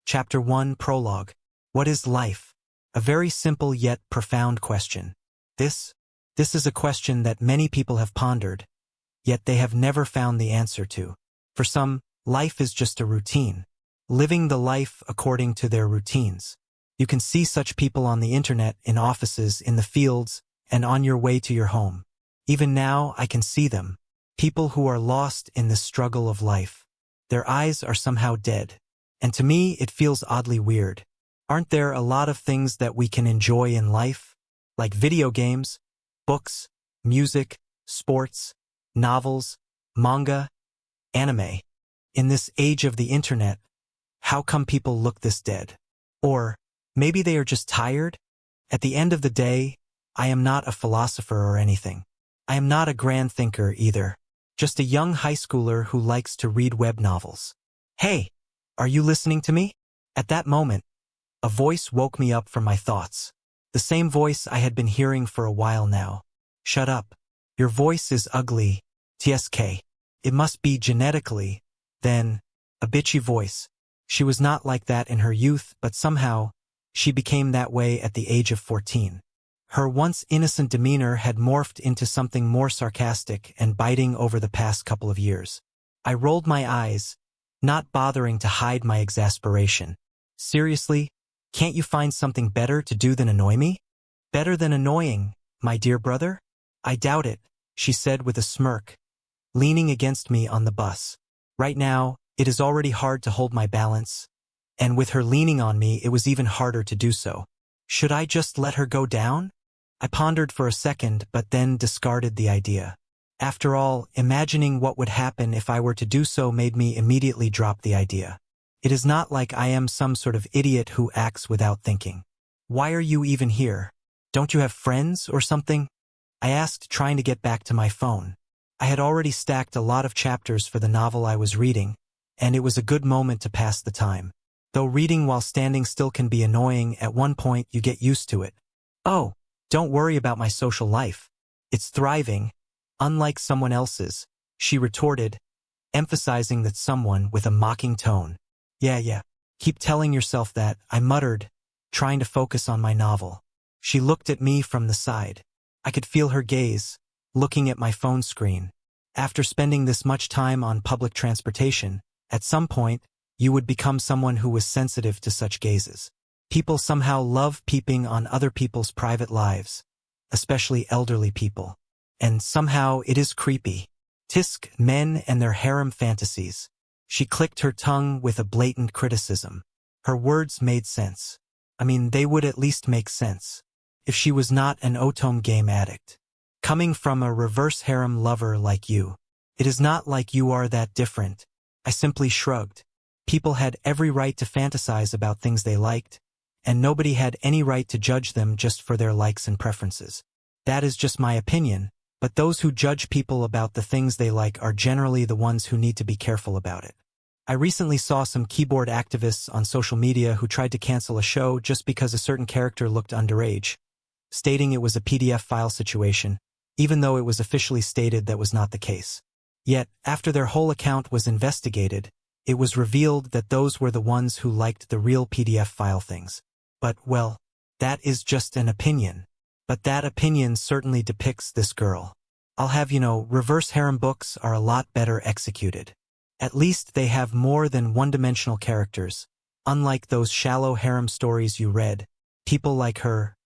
Chapter 1 Prologue. What is life? A very simple yet profound question. This is a question that many people have pondered, yet they have never found the answer to. For some, life is just a routine, living the life according to their routines. You can see such people on the internet, in offices, in the fields, and on your way to your home. Even now, I can see them. People who are lost in the struggle of life. Their eyes are somehow dead. And to me, it feels oddly weird. Aren't there a lot of things that we can enjoy in life? Like video games, books, music, sports, novels, manga, anime. In this age of the internet, how come people look this dead? Or maybe they are just tired? At the end of the day, I am not a philosopher or anything. I am not a grand thinker either. Just a young high schooler who likes to read web novels. Hey, are you listening to me? At that moment, a voice woke me up from my thoughts. The same voice I had been hearing for a while now. Shut up. Your voice is ugly, TSK. It must be genetically, then, a bitchy voice. She was not like that in her youth, but somehow, she became that way at the age of 14. Her once innocent demeanor had morphed into something more sarcastic and biting over the past couple of years. I rolled my eyes, not bothering to hide my exasperation. Seriously? Can't you find something better to do than annoy me? Better than annoying, my dear brother? I doubt it, she said with a smirk, leaning against me on the bus. Right now, it is already hard to hold my balance, and with her leaning on me, it was even harder to do so. Should I just let her go down? I pondered for a second, but then discarded the idea. After all, imagining what would happen if I were to do so made me immediately drop the idea. It is not like I am some sort of idiot who acts without thinking. Why are you even here? Don't you have friends or something? I asked, trying to get back to my phone. I had already stacked a lot of chapters for the novel I was reading, and it was a good moment to pass the time. Though reading while standing still can be annoying, at one point you get used to it. Oh, don't worry about my social life. It's thriving, unlike someone else's, she retorted, emphasizing that someone with a mocking tone. Yeah, keep telling yourself that, I muttered, trying to focus on my novel. She looked at me from the side. I could feel her gaze, looking at my phone screen. After spending this much time on public transportation, at some point, you would become someone who was sensitive to such gazes. People somehow love peeping on other people's private lives, especially elderly people. And somehow it is creepy. Tisk, men and their harem fantasies. She clicked her tongue with a blatant criticism. Her words made sense. I mean, they would at least make sense if she was not an otome game addict. Coming from a reverse harem lover like you. It is not like you are that different. I simply shrugged. People had every right to fantasize about things they liked, and nobody had any right to judge them just for their likes and preferences. That is just my opinion, but those who judge people about the things they like are generally the ones who need to be careful about it. I recently saw some keyboard activists on social media who tried to cancel a show just because a certain character looked underage, stating it was a PDF file situation, even though it was officially stated that was not the case. Yet, after their whole account was investigated, it was revealed that those were the ones who liked the real PDF file things. But, well, that is just an opinion. But that opinion certainly depicts this girl. I'll have you know, reverse harem books are a lot better executed. At least they have more than one-dimensional characters. Unlike those shallow harem stories you read, people like her,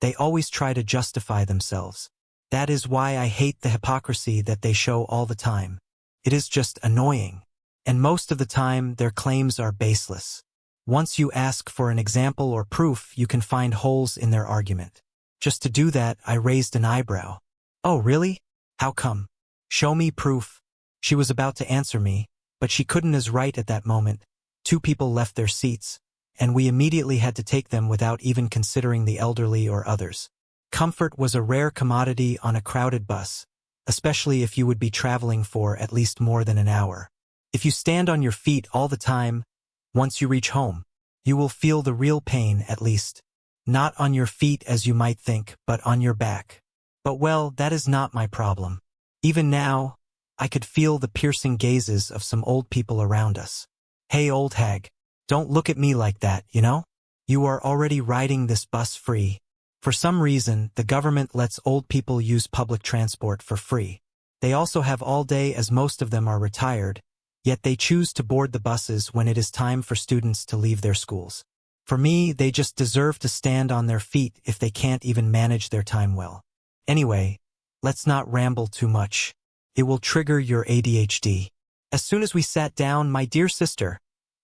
they always try to justify themselves. That is why I hate the hypocrisy that they show all the time. It is just annoying. And most of the time, their claims are baseless. Once you ask for an example or proof, you can find holes in their argument. Just to do that, I raised an eyebrow. Oh, really? How come? Show me proof. She was about to answer me, but she couldn't as right at that moment. Two people left their seats, and we immediately had to take them without even considering the elderly or others. Comfort was a rare commodity on a crowded bus, especially if you would be traveling for at least more than an hour. If you stand on your feet all the time, once you reach home, you will feel the real pain at least. Not on your feet as you might think, but on your back. But well, that is not my problem. Even now, I could feel the piercing gazes of some old people around us. Hey old hag, Don't look at me like that, you know? You are already riding this bus free. For some reason, the government lets old people use public transport for free. They also have all day as most of them are retired, yet they choose to board the buses when it is time for students to leave their schools. For me, they just deserve to stand on their feet if they can't even manage their time well. Anyway, let's not ramble too much. It will trigger your ADHD. As soon as we sat down, my dear sister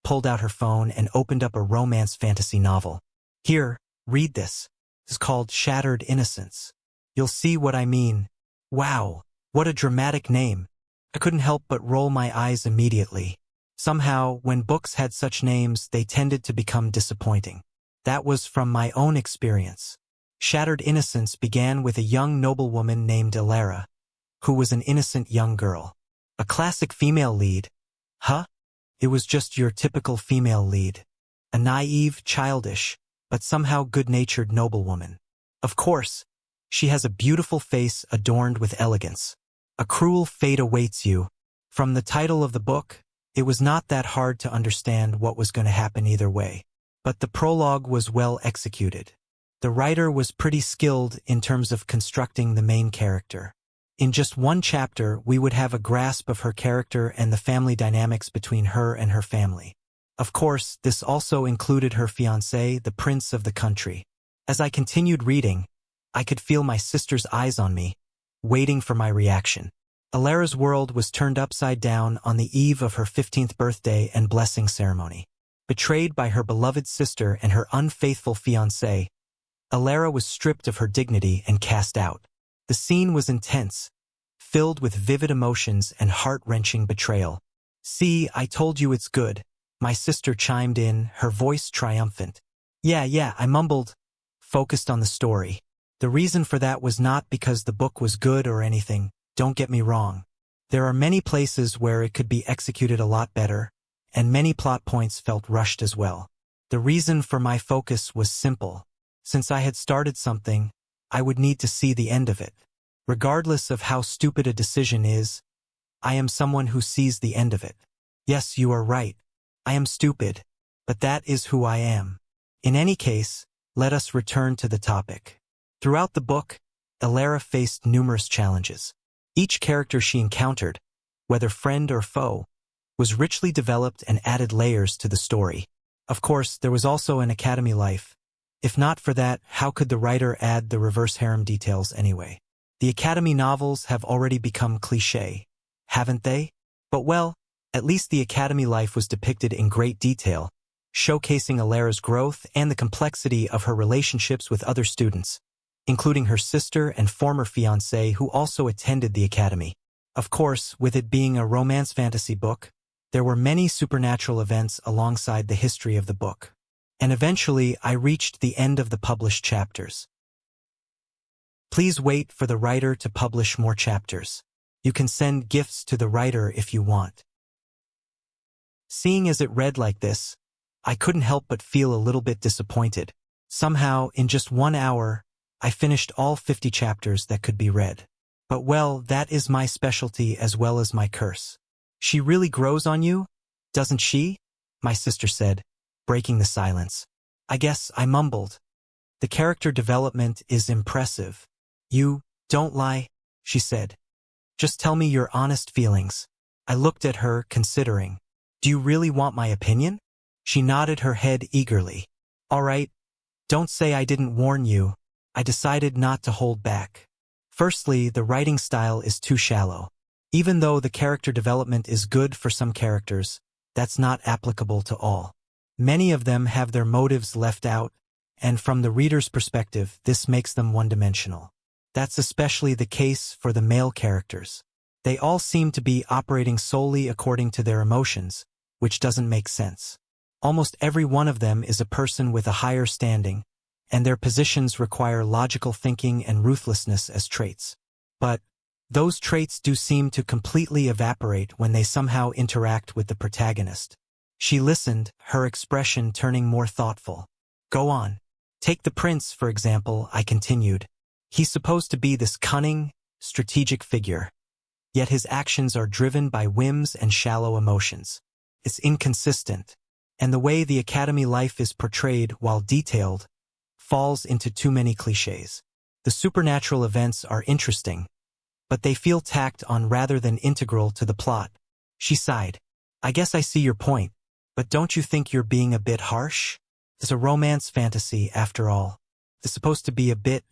pulled out her phone and opened up a romance fantasy novel. Here, read this. It's called Shattered Innocence. You'll see what I mean. Wow, what a dramatic name. I couldn't help but roll my eyes immediately. Somehow, when books had such names, they tended to become disappointing. That was from my own experience. Shattered Innocence began with a young noblewoman named Elara, who was an innocent young girl. A classic female lead. Huh? It was just your typical female lead. A naive, childish, but somehow good-natured noblewoman. Of course, she has a beautiful face adorned with elegance. A cruel fate awaits you. From the title of the book, it was not that hard to understand what was going to happen either way. But the prologue was well executed. The writer was pretty skilled in terms of constructing the main character. In just one chapter, we would have a grasp of her character and the family dynamics between her and her family. Of course, this also included her fiancé, the prince of the country. As I continued reading, I could feel my sister's eyes on me, waiting for my reaction. Elara's world was turned upside down on the eve of her 15th birthday and blessing ceremony. Betrayed by her beloved sister and her unfaithful fiancé, Elara was stripped of her dignity and cast out. The scene was intense, filled with vivid emotions and heart-wrenching betrayal. "See, I told you it's good," my sister chimed in, her voice triumphant. Yeah, I mumbled, focused on the story. The reason for that was not because the book was good or anything, don't get me wrong. There are many places where it could be executed a lot better, and many plot points felt rushed as well. The reason for my focus was simple. Since I had started something, I would need to see the end of it. Regardless of how stupid a decision is, I am someone who sees the end of it. Yes, you are right. I am stupid, but that is who I am. In any case, let us return to the topic. Throughout the book, Elara faced numerous challenges. Each character she encountered, whether friend or foe, was richly developed and added layers to the story. Of course, there was also an academy life. If not for that, how could the writer add the reverse harem details anyway? The academy novels have already become cliché, haven't they? But well, at least the academy life was depicted in great detail, showcasing Elara's growth and the complexity of her relationships with other students, including her sister and former fiancé who also attended the academy. Of course, with it being a romance fantasy book, there were many supernatural events alongside the history of the book. And eventually, I reached the end of the published chapters. Please wait for the writer to publish more chapters. You can send gifts to the writer if you want. Seeing as it read like this, I couldn't help but feel a little bit disappointed. Somehow, in just 1 hour, I finished all 50 chapters that could be read. But well, that is my specialty as well as my curse. She really grows on you, doesn't she? My sister said, breaking the silence. I guess I mumbled. The character development is impressive. You, don't lie, she said. Just tell me your honest feelings. I looked at her, considering. Do you really want my opinion? She nodded her head eagerly. All right, don't say I didn't warn you. I decided not to hold back. Firstly, the writing style is too shallow. Even though the character development is good for some characters, that's not applicable to all. Many of them have their motives left out, and from the reader's perspective, this makes them one-dimensional. That's especially the case for the male characters. They all seem to be operating solely according to their emotions, which doesn't make sense. Almost every one of them is a person with a higher standing, and their positions require logical thinking and ruthlessness as traits. But those traits do seem to completely evaporate when they somehow interact with the protagonist. She listened, her expression turning more thoughtful. Go on. Take the prince, for example, I continued. He's supposed to be this cunning, strategic figure, yet his actions are driven by whims and shallow emotions. It's inconsistent. And the way the academy life is portrayed, while detailed, falls into too many cliches. The supernatural events are interesting, but they feel tacked on rather than integral to the plot. She sighed. I guess I see your point, but don't you think you're being a bit harsh? It's a romance fantasy, after all. It's supposed to be a bit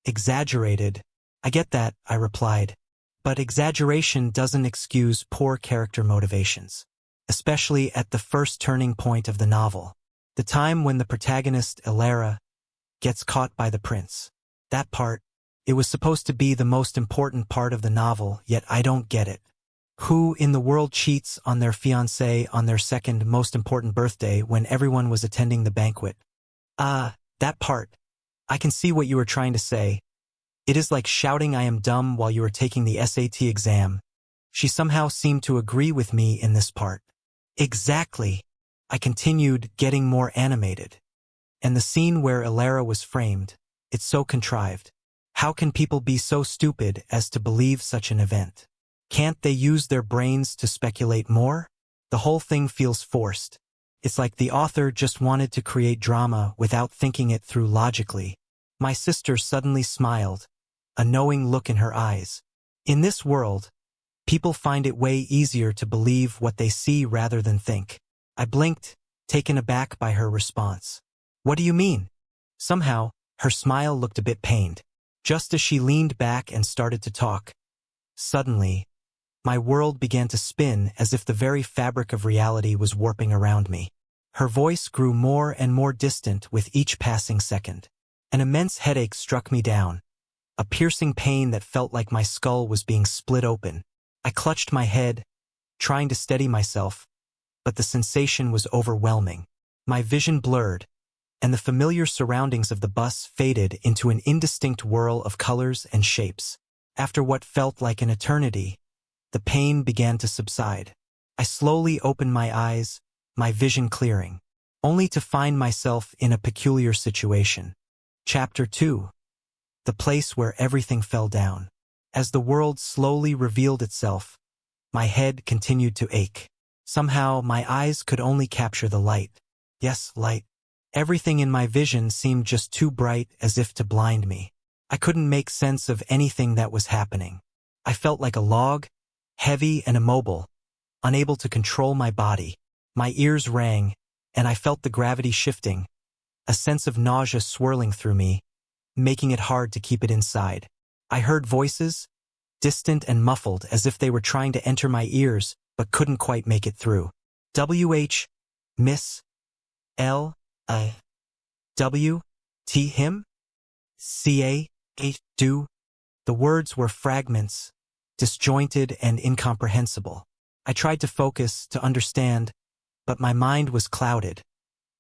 exaggerated. I get that, I replied. But exaggeration doesn't excuse poor character motivations, especially at the first turning point of the novel. The time when the protagonist, Elara, gets caught by the prince. That part, it was supposed to be the most important part of the novel, yet I don't get it. Who in the world cheats on their fiancé on their second most important birthday when everyone was attending the banquet? That part. I can see what you were trying to say. It is like shouting I am dumb while you are taking the SAT exam. She somehow seemed to agree with me in this part. Exactly. I continued, getting more animated. And the scene where Elara was framed, it's so contrived. How can people be so stupid as to believe such an event? Can't they use their brains to speculate more? The whole thing feels forced. It's like the author just wanted to create drama without thinking it through logically. My sister suddenly smiled, a knowing look in her eyes. In this world, people find it way easier to believe what they see rather than think. I blinked, taken aback by her response. What do you mean? Somehow, her smile looked a bit pained. Just as she leaned back and started to talk, suddenly, my world began to spin as if the very fabric of reality was warping around me. Her voice grew more and more distant with each passing second. An immense headache struck me down, a piercing pain that felt like my skull was being split open. I clutched my head, trying to steady myself, but the sensation was overwhelming. My vision blurred, and the familiar surroundings of the bus faded into an indistinct whirl of colors and shapes. After what felt like an eternity, the pain began to subside. I slowly opened my eyes, my vision clearing, only to find myself in a peculiar situation. Chapter 2. The place where everything fell down. As the world slowly revealed itself, my head continued to ache. Somehow, my eyes could only capture the light. Yes, light. Everything in my vision seemed just too bright, as if to blind me. I couldn't make sense of anything that was happening. I felt like a log, heavy and immobile, unable to control my body. My ears rang, and I felt the gravity shifting, a sense of nausea swirling through me, making it hard to keep it inside. I heard voices, distant and muffled, as if they were trying to enter my ears, but couldn't quite make it through. W.H. Miss L. W. T. him? C.A. do? The words were fragments, disjointed and incomprehensible. I tried to focus, to understand, but my mind was clouded,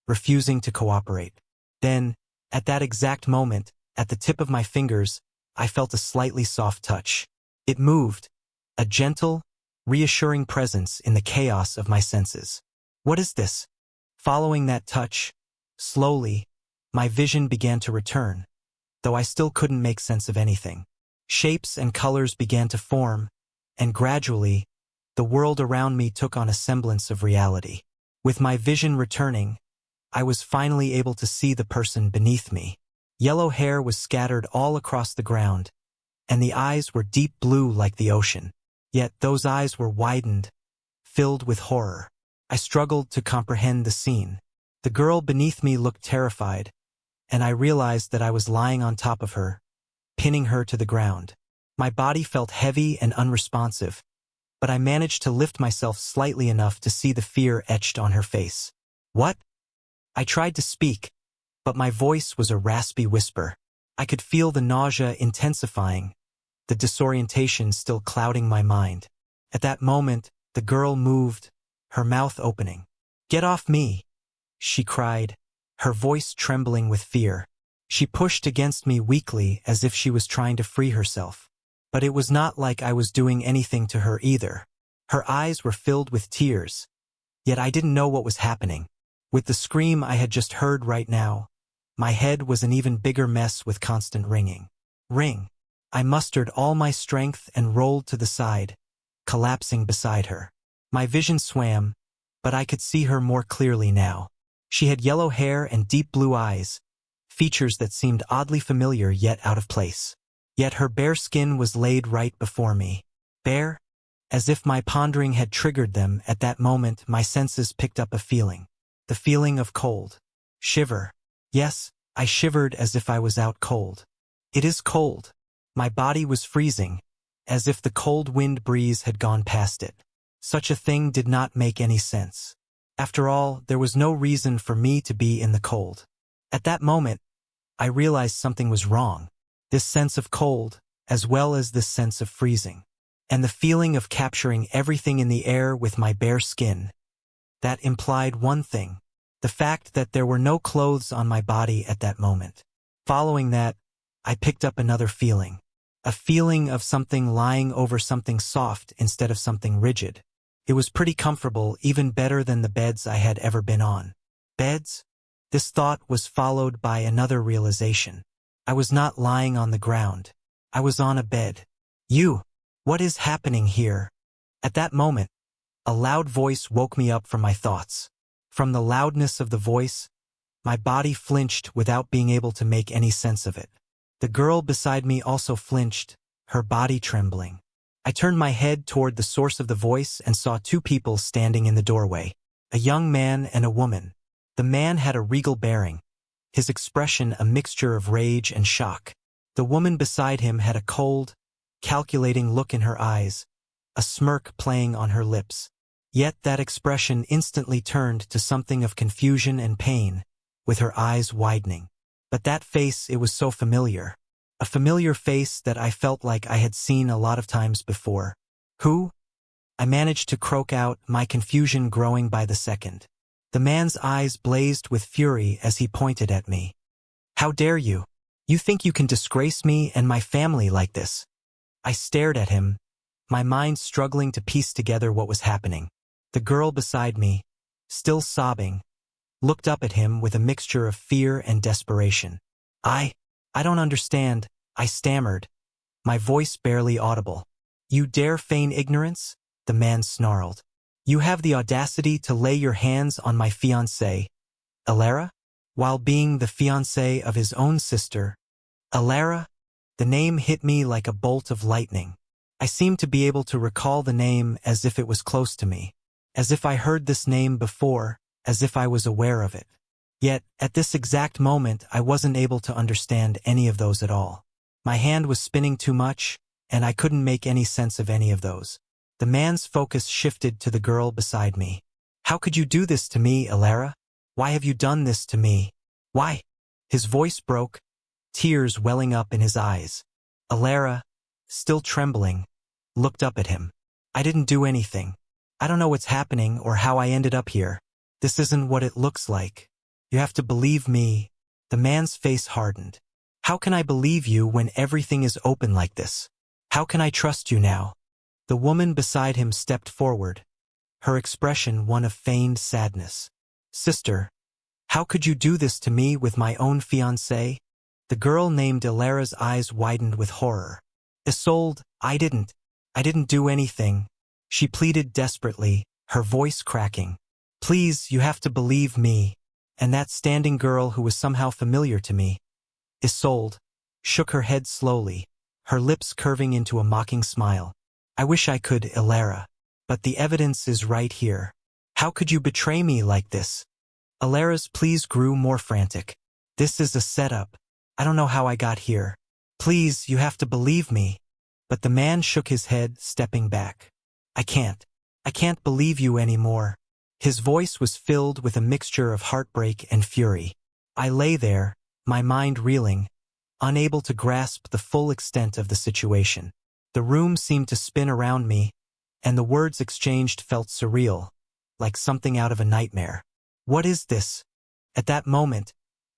refusing to cooperate. Then, at that exact moment, at the tip of my fingers, I felt a slightly soft touch. It moved, a gentle, reassuring presence in the chaos of my senses. What is this? Following that touch, slowly, my vision began to return, though I still couldn't make sense of anything. Shapes and colors began to form, and gradually, the world around me took on a semblance of reality. With my vision returning, I was finally able to see the person beneath me. Yellow hair was scattered all across the ground, and the eyes were deep blue like the ocean. Yet those eyes were widened, filled with horror. I struggled to comprehend the scene. The girl beneath me looked terrified, and I realized that I was lying on top of her, pinning her to the ground. My body felt heavy and unresponsive, but I managed to lift myself slightly enough to see the fear etched on her face. What? I tried to speak, but my voice was a raspy whisper. I could feel the nausea intensifying, the disorientation still clouding my mind. At that moment, the girl moved, her mouth opening. "Get off me!" she cried, her voice trembling with fear. She pushed against me weakly as if she was trying to free herself. But it was not like I was doing anything to her either. Her eyes were filled with tears, yet I didn't know what was happening. With the scream I had just heard right now, my head was an even bigger mess with constant ringing. Ring. I mustered all my strength and rolled to the side, collapsing beside her. My vision swam, but I could see her more clearly now. She had yellow hair and deep blue eyes, features that seemed oddly familiar yet out of place. Yet her bare skin was laid right before me. Bare? As if my pondering had triggered them. At that moment my senses picked up a feeling. The feeling of cold. Shiver. Yes, I shivered as if I was out cold. It is cold. My body was freezing, as if the cold wind breeze had gone past it. Such a thing did not make any sense. After all, there was no reason for me to be in the cold. At that moment, I realized something was wrong. This sense of cold, as well as this sense of freezing. And the feeling of capturing everything in the air with my bare skin. That implied one thing. The fact that there were no clothes on my body at that moment. Following that, I picked up another feeling. A feeling of something lying over something soft instead of something rigid. It was pretty comfortable, even better than the beds I had ever been on. Beds? This thought was followed by another realization. I was not lying on the ground. I was on a bed. What is happening here? At that moment, a loud voice woke me up from my thoughts. From the loudness of the voice, my body flinched without being able to make any sense of it. The girl beside me also flinched, her body trembling. I turned my head toward the source of the voice and saw two people standing in the doorway, a young man and a woman. The man had a regal bearing, his expression a mixture of rage and shock. The woman beside him had a cold, calculating look in her eyes, a smirk playing on her lips. Yet that expression instantly turned to something of confusion and pain, with her eyes widening. But that face, it was so familiar. A familiar face that I felt like I had seen a lot of times before. Who? I managed to croak out, my confusion growing by the second. The man's eyes blazed with fury as he pointed at me. How dare you? You think you can disgrace me and my family like this? I stared at him, my mind struggling to piece together what was happening. The girl beside me, still sobbing, looked up at him with a mixture of fear and desperation. I don't understand, I stammered, my voice barely audible. You dare feign ignorance? The man snarled. You have the audacity to lay your hands on my fiancée, Alara? While being the fiancée of his own sister, Alara? The name hit me like a bolt of lightning. I seemed to be able to recall the name as if it was close to me, as if I heard this name before, as if I was aware of it. Yet, at this exact moment, I wasn't able to understand any of those at all. My hand was spinning too much, and I couldn't make any sense of any of those. The man's focus shifted to the girl beside me. How could you do this to me, Alara? Why have you done this to me? Why? His voice broke, tears welling up in his eyes. Alara, still trembling, looked up at him. I didn't do anything. I don't know what's happening or how I ended up here. This isn't what it looks like. You have to believe me. The man's face hardened. How can I believe you when everything is open like this? How can I trust you now? The woman beside him stepped forward, her expression one of feigned sadness. Sister, how could you do this to me with my own fiancé? The girl named Alara's eyes widened with horror. Isolde, I didn't do anything. She pleaded desperately, her voice cracking. Please, you have to believe me. And that standing girl who was somehow familiar to me, Isolde, shook her head slowly, her lips curving into a mocking smile. I wish I could, Alara. But the evidence is right here. How could you betray me like this? Alara's pleas grew more frantic. This is a setup. I don't know how I got here. Please, you have to believe me. But the man shook his head, stepping back. I can't believe you anymore. His voice was filled with a mixture of heartbreak and fury. I lay there, my mind reeling, unable to grasp the full extent of the situation. The room seemed to spin around me, and the words exchanged felt surreal, like something out of a nightmare. What is this? At that moment,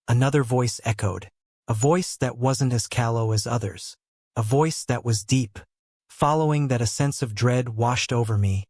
another voice echoed, a voice that wasn't as callow as others, a voice that was deep. Following that, a sense of dread washed over me,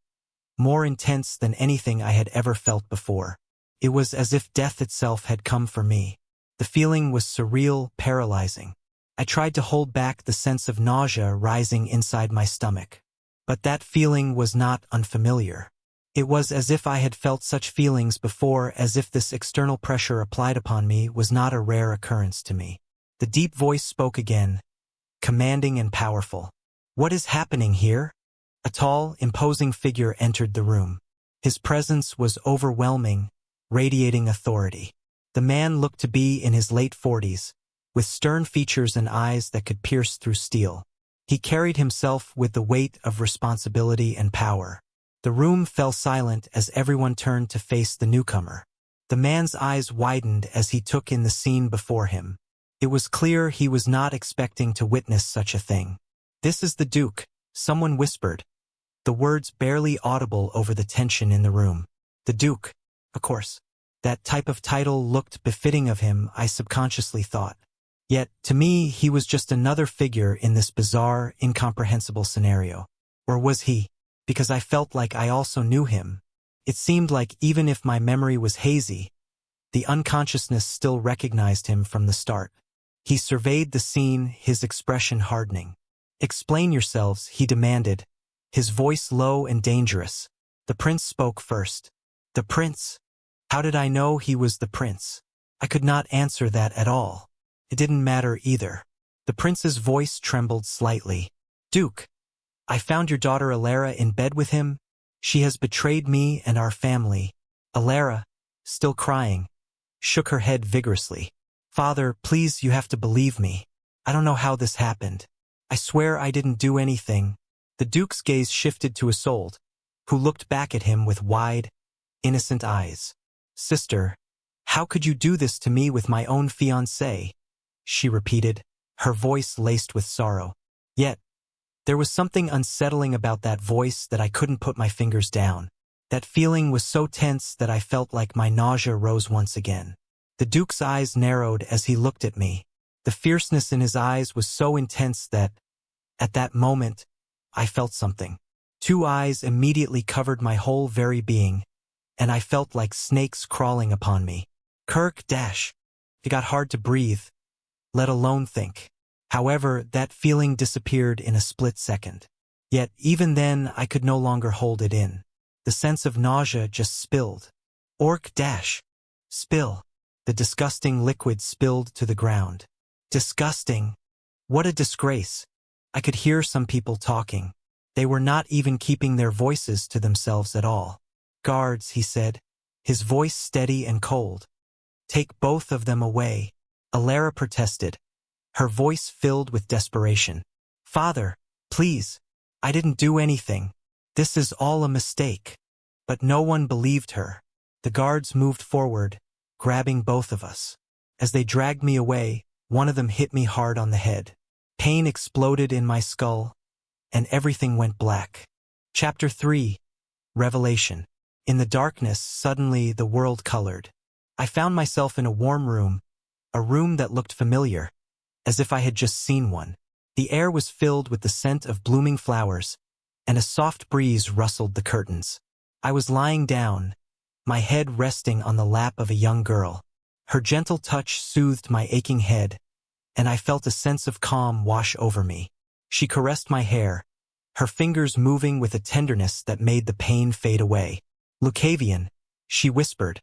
more intense than anything I had ever felt before. It was as if death itself had come for me. The feeling was surreal, paralyzing. I tried to hold back the sense of nausea rising inside my stomach. But that feeling was not unfamiliar. It was as if I had felt such feelings before, as if this external pressure applied upon me was not a rare occurrence to me. The deep voice spoke again, commanding and powerful. "What is happening here?" A tall, imposing figure entered the room. His presence was overwhelming, radiating authority. The man looked to be in his late 40s, with stern features and eyes that could pierce through steel. He carried himself with the weight of responsibility and power. The room fell silent as everyone turned to face the newcomer. The man's eyes widened as he took in the scene before him. It was clear he was not expecting to witness such a thing. "This is the Duke," someone whispered, the words barely audible over the tension in the room. The Duke, of course. That type of title looked befitting of him, I subconsciously thought. Yet, to me, he was just another figure in this bizarre, incomprehensible scenario. Or was he? Because I felt like I also knew him. It seemed like even if my memory was hazy, the unconsciousness still recognized him from the start. He surveyed the scene, his expression hardening. "Explain yourselves," he demanded, his voice low and dangerous. The prince spoke first. The prince? How did I know he was the prince? I could not answer that at all. It didn't matter either. The prince's voice trembled slightly. "Duke, I found your daughter Alara in bed with him. She has betrayed me and our family." Alara, still crying, shook her head vigorously. "Father, please, you have to believe me. I don't know how this happened. I swear I didn't do anything." The Duke's gaze shifted to Isolde, who looked back at him with wide, innocent eyes. "Sister, how could you do this to me with my own fiancé?" she repeated, her voice laced with sorrow. Yet, there was something unsettling about that voice that I couldn't put my fingers down. That feeling was so tense that I felt like my nausea rose once again. The Duke's eyes narrowed as he looked at me. The fierceness in his eyes was so intense that, at that moment, I felt something. Two eyes immediately covered my whole very being, and I felt like snakes crawling upon me. It got hard to breathe, let alone think. However, that feeling disappeared in a split second. Yet, even then, I could no longer hold it in. The sense of nausea just spilled. Spill. The disgusting liquid spilled to the ground. Disgusting. What a disgrace. I could hear some people talking. They were not even keeping their voices to themselves at all. "Guards," he said, his voice steady and cold. "Take both of them away." Alara protested, her voice filled with desperation. "Father, please, I didn't do anything. This is all a mistake." But no one believed her. The guards moved forward, grabbing both of us. As they dragged me away, one of them hit me hard on the head. Pain exploded in my skull, and everything went black. Chapter 3. Revelation. In the darkness, suddenly the world colored. I found myself in a warm room, a room that looked familiar, as if I had just seen one. The air was filled with the scent of blooming flowers, and a soft breeze rustled the curtains. I was lying down, my head resting on the lap of a young girl. Her gentle touch soothed my aching head, and I felt a sense of calm wash over me. She caressed my hair, her fingers moving with a tenderness that made the pain fade away. "Lucavion," she whispered,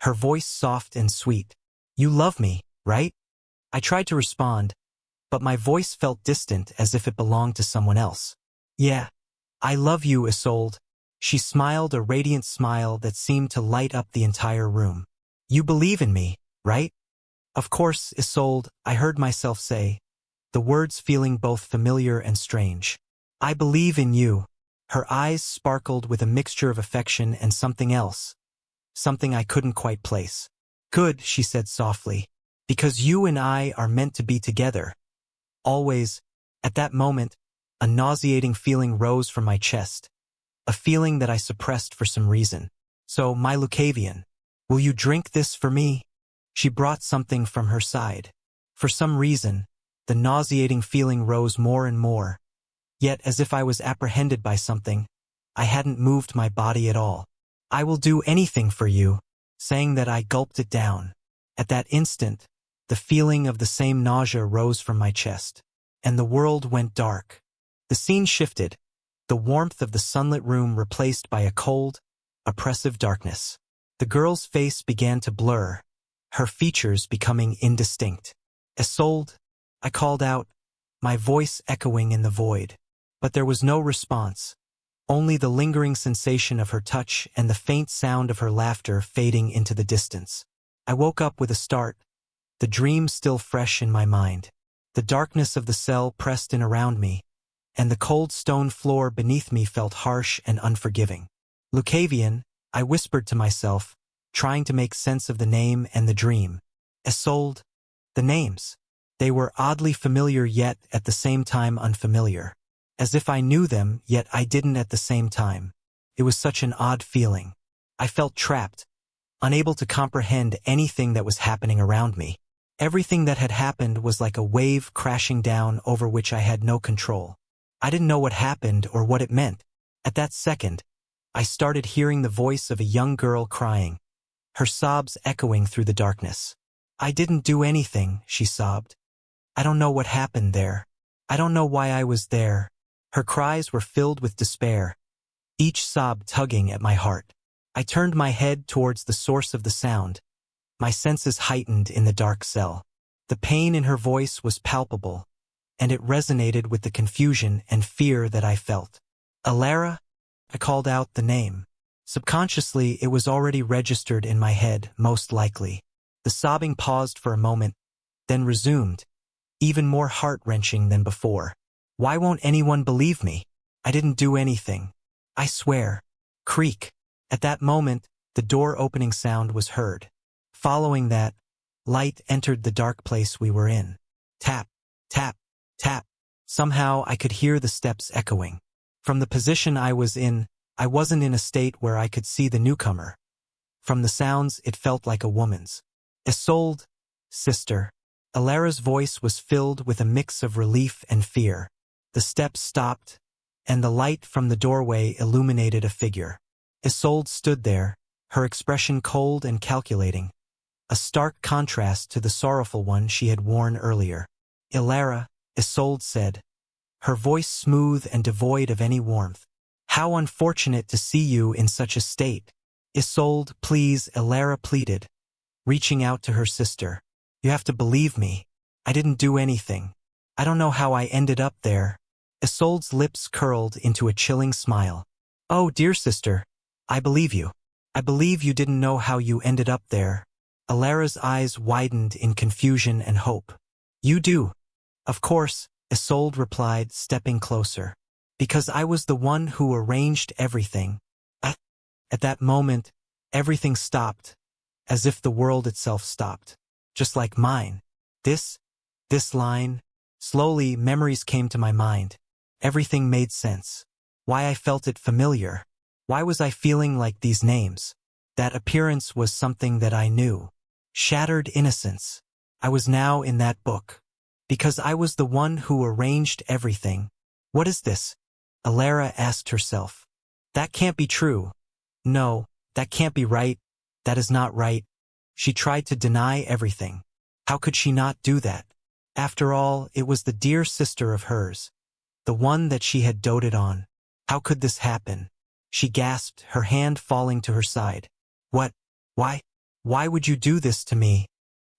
her voice soft and sweet. "You love me, right?" I tried to respond, but my voice felt distant as if it belonged to someone else. "Yeah, I love you, Isolde." She smiled a radiant smile that seemed to light up the entire room. "You believe in me, right?" "Of course, Isolde," I heard myself say, the words feeling both familiar and strange. "I believe in you." Her eyes sparkled with a mixture of affection and something else, something I couldn't quite place. "Good," she said softly, "because you and I are meant to be together. Always." At that moment, a nauseating feeling rose from my chest, a feeling that I suppressed for some reason. "So, my Lucavion, will you drink this for me?" She brought something from her side. For some reason, the nauseating feeling rose more and more. Yet, as if I was apprehended by something, I hadn't moved my body at all. "I will do anything for you," saying that I gulped it down. At that instant, the feeling of the same nausea rose from my chest, and the world went dark. The scene shifted, the warmth of the sunlit room replaced by a cold, oppressive darkness. The girl's face began to blur, her features becoming indistinct. Isolde, I called out, my voice echoing in the void. But there was no response, only the lingering sensation of her touch and the faint sound of her laughter fading into the distance. I woke up with a start, the dream still fresh in my mind. The darkness of the cell pressed in around me, and the cold stone floor beneath me felt harsh and unforgiving. Lucavion, I whispered to myself, trying to make sense of the name and the dream. Isolde, the names. They were oddly familiar yet at the same time unfamiliar. As if I knew them, yet I didn't at the same time. It was such an odd feeling. I felt trapped, unable to comprehend anything that was happening around me. Everything that had happened was like a wave crashing down over which I had no control. I didn't know what happened or what it meant. At that second, I started hearing the voice of a young girl crying, her sobs echoing through the darkness. I didn't do anything, she sobbed. I don't know what happened there. I don't know why I was there. Her cries were filled with despair, each sob tugging at my heart. I turned my head towards the source of the sound, my senses heightened in the dark cell. The pain in her voice was palpable, and it resonated with the confusion and fear that I felt. Alara? I called out the name. Subconsciously, it was already registered in my head, most likely. The sobbing paused for a moment, then resumed, even more heart-wrenching than before. Why won't anyone believe me? I didn't do anything. I swear. Creak. At that moment, the door opening sound was heard. Following that, light entered the dark place we were in. Tap, tap, tap. Somehow I could hear the steps echoing. From the position I was in, I wasn't in a state where I could see the newcomer. From the sounds, it felt like a woman's. Isolde, sister. Alara's voice was filled with a mix of relief and fear. The steps stopped, and the light from the doorway illuminated a figure. Isolde stood there, her expression cold and calculating, a stark contrast to the sorrowful one she had worn earlier. Alara, Isolde said, her voice smooth and devoid of any warmth. How unfortunate to see you in such a state. Isolde, please, Alara pleaded, reaching out to her sister. You have to believe me. I didn't do anything. I don't know how I ended up there. Isolde's lips curled into a chilling smile. Oh, dear sister, I believe you. I believe you didn't know how you ended up there. Alara's eyes widened in confusion and hope. You do. Of course, Isolde replied, stepping closer. Because I was the one who arranged everything. At that moment, everything stopped, as if the world itself stopped. Just like mine. This line. Slowly, memories came to my mind. Everything made sense. Why I felt it familiar. Why was I feeling like these names? That appearance was something that I knew. Shattered innocence. I was now in that book. Because I was the one who arranged everything. What is this? Alara asked herself. That can't be true. No, that can't be right. That is not right. She tried to deny everything. How could she not do that? After all, it was the dear sister of hers. The one that she had doted on. How could this happen? She gasped, her hand falling to her side. What? Why? Why would you do this to me?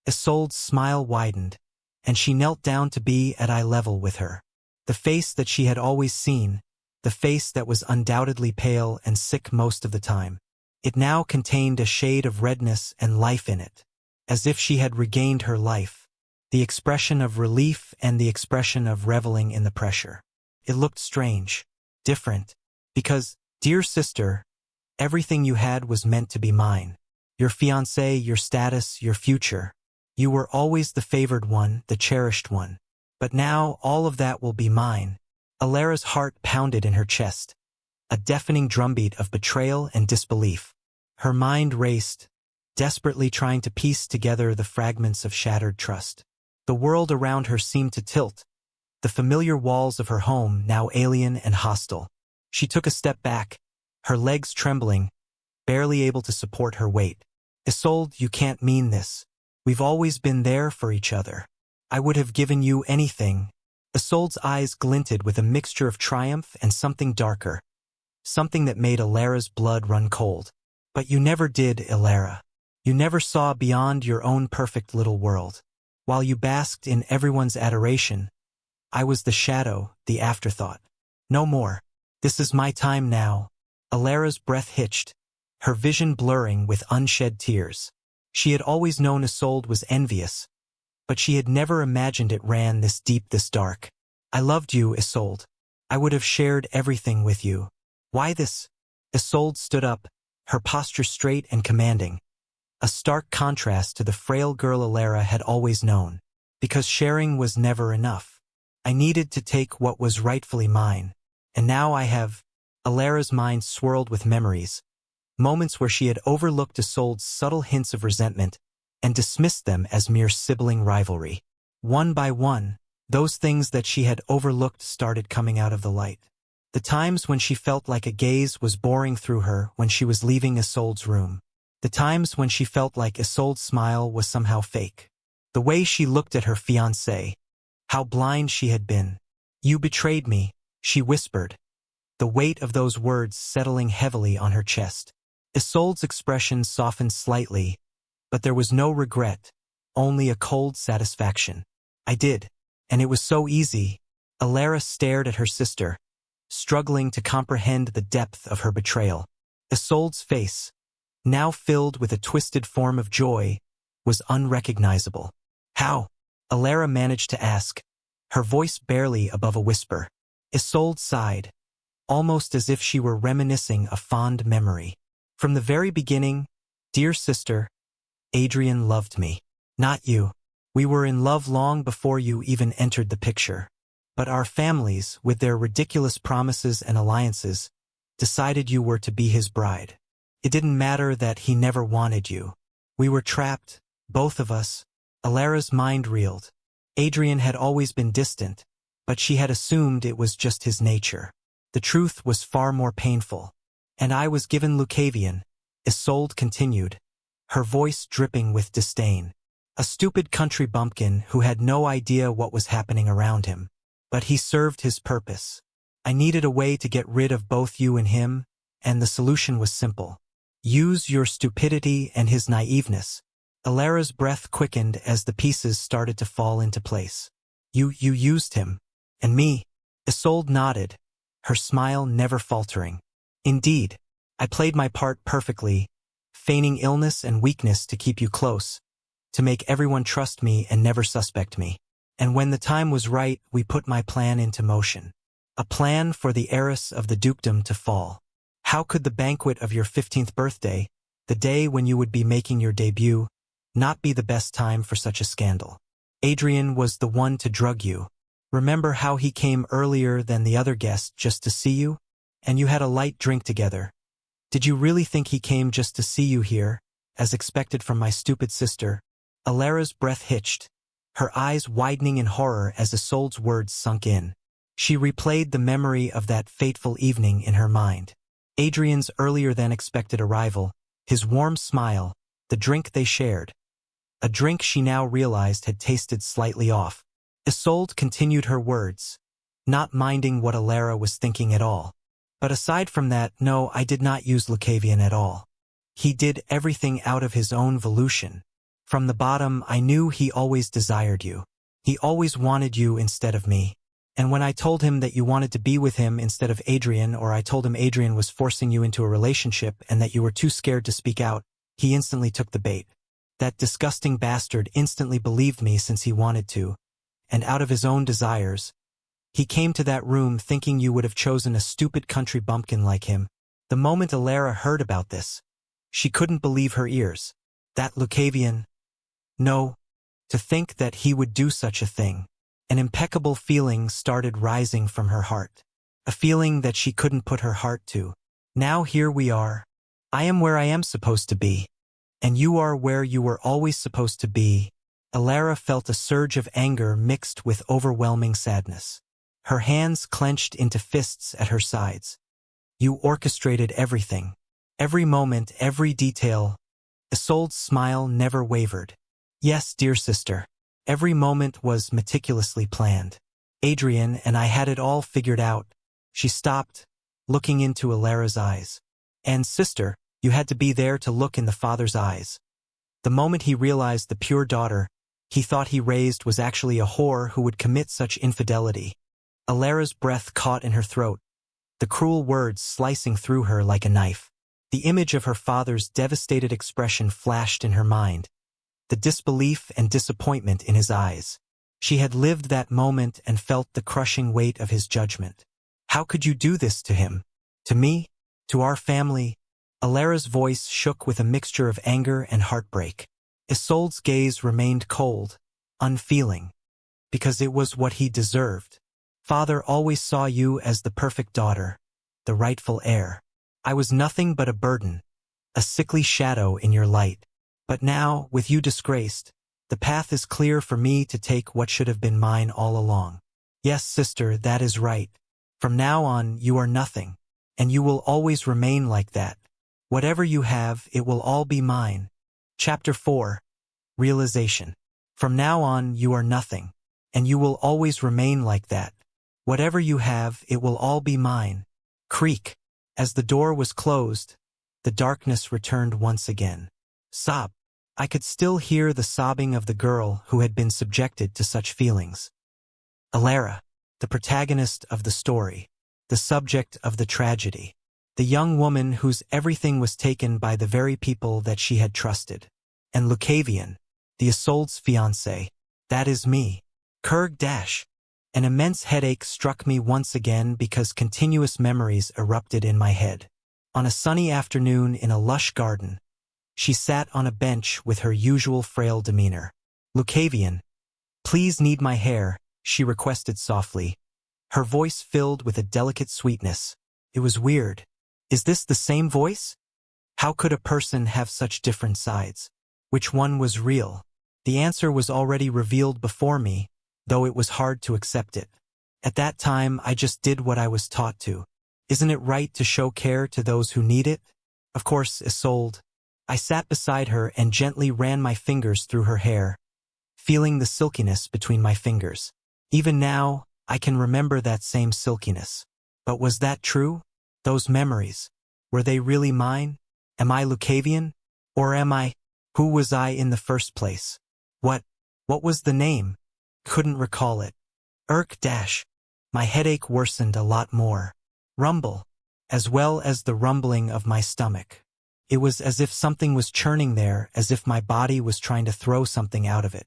Isolde's smile widened, and she knelt down to be at eye level with her. The face that she had always seen, the face that was undoubtedly pale and sick most of the time. It now contained a shade of redness and life in it, as if she had regained her life, the expression of relief and the expression of reveling in the pressure. It looked strange, different, because, dear sister, everything you had was meant to be mine. Your fiancé, your status, your future. You were always the favored one, the cherished one. But now all of that will be mine. Alara's heart pounded in her chest, a deafening drumbeat of betrayal and disbelief. Her mind raced, desperately trying to piece together the fragments of shattered trust. The world around her seemed to tilt, the familiar walls of her home now alien and hostile. She took a step back, her legs trembling, barely able to support her weight. Isolde, you can't mean this. We've always been there for each other. I would have given you anything. Isolde's eyes glinted with a mixture of triumph and something darker. something that made Ilara's blood run cold. But you never did, Ilara. You never saw beyond your own perfect little world. While you basked in everyone's adoration, I was the shadow, the afterthought. No more. This is my time now. Ilara's breath hitched, her vision blurring with unshed tears. She had always known Isolde was envious, but she had never imagined it ran this deep, this dark. I loved you, Isolde. I would have shared everything with you. Why this? Isolde stood up, her posture straight and commanding, a stark contrast to the frail girl Ilara had always known. Because sharing was never enough. I needed to take what was rightfully mine, and now I have. Ilara's mind swirled with memories, moments where she had overlooked Isolde's subtle hints of resentment and dismissed them as mere sibling rivalry. One by one, those things that she had overlooked started coming out of the light. The times when she felt like a gaze was boring through her when she was leaving Isolde's room. The times when she felt like Isolde's smile was somehow fake. The way she looked at her fiancé. How blind she had been. You betrayed me, she whispered, the weight of those words settling heavily on her chest. Isolde's expression softened slightly, but there was no regret, only a cold satisfaction. I did, and it was so easy. Ilara stared at her sister, struggling to comprehend the depth of her betrayal. Isolde's face, now filled with a twisted form of joy, was unrecognizable. How? Ilara managed to ask, her voice barely above a whisper. Isolde sighed, almost as if she were reminiscing a fond memory. From the very beginning, dear sister, Adrian loved me. Not you. We were in love long before you even entered the picture. But our families, with their ridiculous promises and alliances, decided you were to be his bride. It didn't matter that he never wanted you. We were trapped, both of us. Ilara's mind reeled. Adrian had always been distant, but she had assumed it was just his nature. The truth was far more painful. And I was given Lucavion, Isolde continued, her voice dripping with disdain. A stupid country bumpkin who had no idea what was happening around him. But he served his purpose. I needed a way to get rid of both you and him, and the solution was simple. Use your stupidity and his naiveness. Ilara's breath quickened as the pieces started to fall into place. You used him. And me? Isolde nodded, her smile never faltering. Indeed, I played my part perfectly, feigning illness and weakness to keep you close, to make everyone trust me and never suspect me. And when the time was right, we put my plan into motion. A plan for the heiress of the dukedom to fall. How could the banquet of your 15th birthday, the day when you would be making your debut, not be the best time for such a scandal? Adrian was the one to drug you. Remember how he came earlier than the other guests just to see you? And you had a light drink together. Did you really think he came just to see you here, as expected from my stupid sister? Ilara's breath hitched, her eyes widening in horror as Isolde's words sunk in. She replayed the memory of that fateful evening in her mind. Adrian's earlier-than-expected arrival, his warm smile, the drink they shared. A drink she now realized had tasted slightly off. Isolde continued her words, not minding what Ilara was thinking at all. But aside from that, no, I did not use Lucavion at all. He did everything out of his own volition. From the bottom, I knew he always desired you. He always wanted you instead of me. And when I told him that you wanted to be with him instead of Adrian, or I told him Adrian was forcing you into a relationship and that you were too scared to speak out, he instantly took the bait. That disgusting bastard instantly believed me since he wanted to, and out of his own desires, he came to that room thinking you would have chosen a stupid country bumpkin like him. The moment Ilara heard about this, she couldn't believe her ears. That Lucavion? No. To think that he would do such a thing. An impeccable feeling started rising from her heart. A feeling that she couldn't put her heart to. Now here we are. I am where I am supposed to be. And you are where you were always supposed to be. Ilara felt a surge of anger mixed with overwhelming sadness. Her hands clenched into fists at her sides. You orchestrated everything. Every moment, every detail. Isolde's smile never wavered. Yes, dear sister. Every moment was meticulously planned. Adrian and I had it all figured out. She stopped, looking into Alara's eyes. And sister, you had to be there to look in the father's eyes. The moment he realized the pure daughter he thought he raised was actually a whore who would commit such infidelity. Alara's breath caught in her throat, the cruel words slicing through her like a knife. The image of her father's devastated expression flashed in her mind, the disbelief and disappointment in his eyes. She had lived that moment and felt the crushing weight of his judgment. How could you do this to him? To me? To our family? Alara's voice shook with a mixture of anger and heartbreak. Isolde's gaze remained cold, unfeeling, because it was what he deserved. Father always saw you as the perfect daughter, the rightful heir. I was nothing but a burden, a sickly shadow in your light. But now, with you disgraced, the path is clear for me to take what should have been mine all along. Yes, sister, that is right. From now on, you are nothing, and you will always remain like that. Whatever you have, it will all be mine. Chapter 4. Realization. From now on, you are nothing, and you will always remain like that. Whatever you have, it will all be mine. Creak. As the door was closed, the darkness returned once again. Sob. I could still hear the sobbing of the girl who had been subjected to such feelings. Alara, the protagonist of the story, the subject of the tragedy, the young woman whose everything was taken by the very people that she had trusted. And Lucavion, the Isolde's fiancé, that is me. Kurg dash. An immense headache struck me once again because continuous memories erupted in my head. On a sunny afternoon in a lush garden, she sat on a bench with her usual frail demeanor. Lucavion, please knead my hair, she requested softly, her voice filled with a delicate sweetness. It was weird. Is this the same voice? How could a person have such different sides? Which one was real? The answer was already revealed before me, though it was hard to accept it. At that time, I just did what I was taught to. Isn't it right to show care to those who need it? Of course, Isolde. I sat beside her and gently ran my fingers through her hair, feeling the silkiness between my fingers. Even now, I can remember that same silkiness. But was that true? Those memories, were they really mine? Am I Lucavion? Or am I? Who was I in the first place? What was the name? Couldn't recall it. Dash. My headache worsened a lot more. Rumble, as well as the rumbling of my stomach. It was as if something was churning there, as if my body was trying to throw something out of it.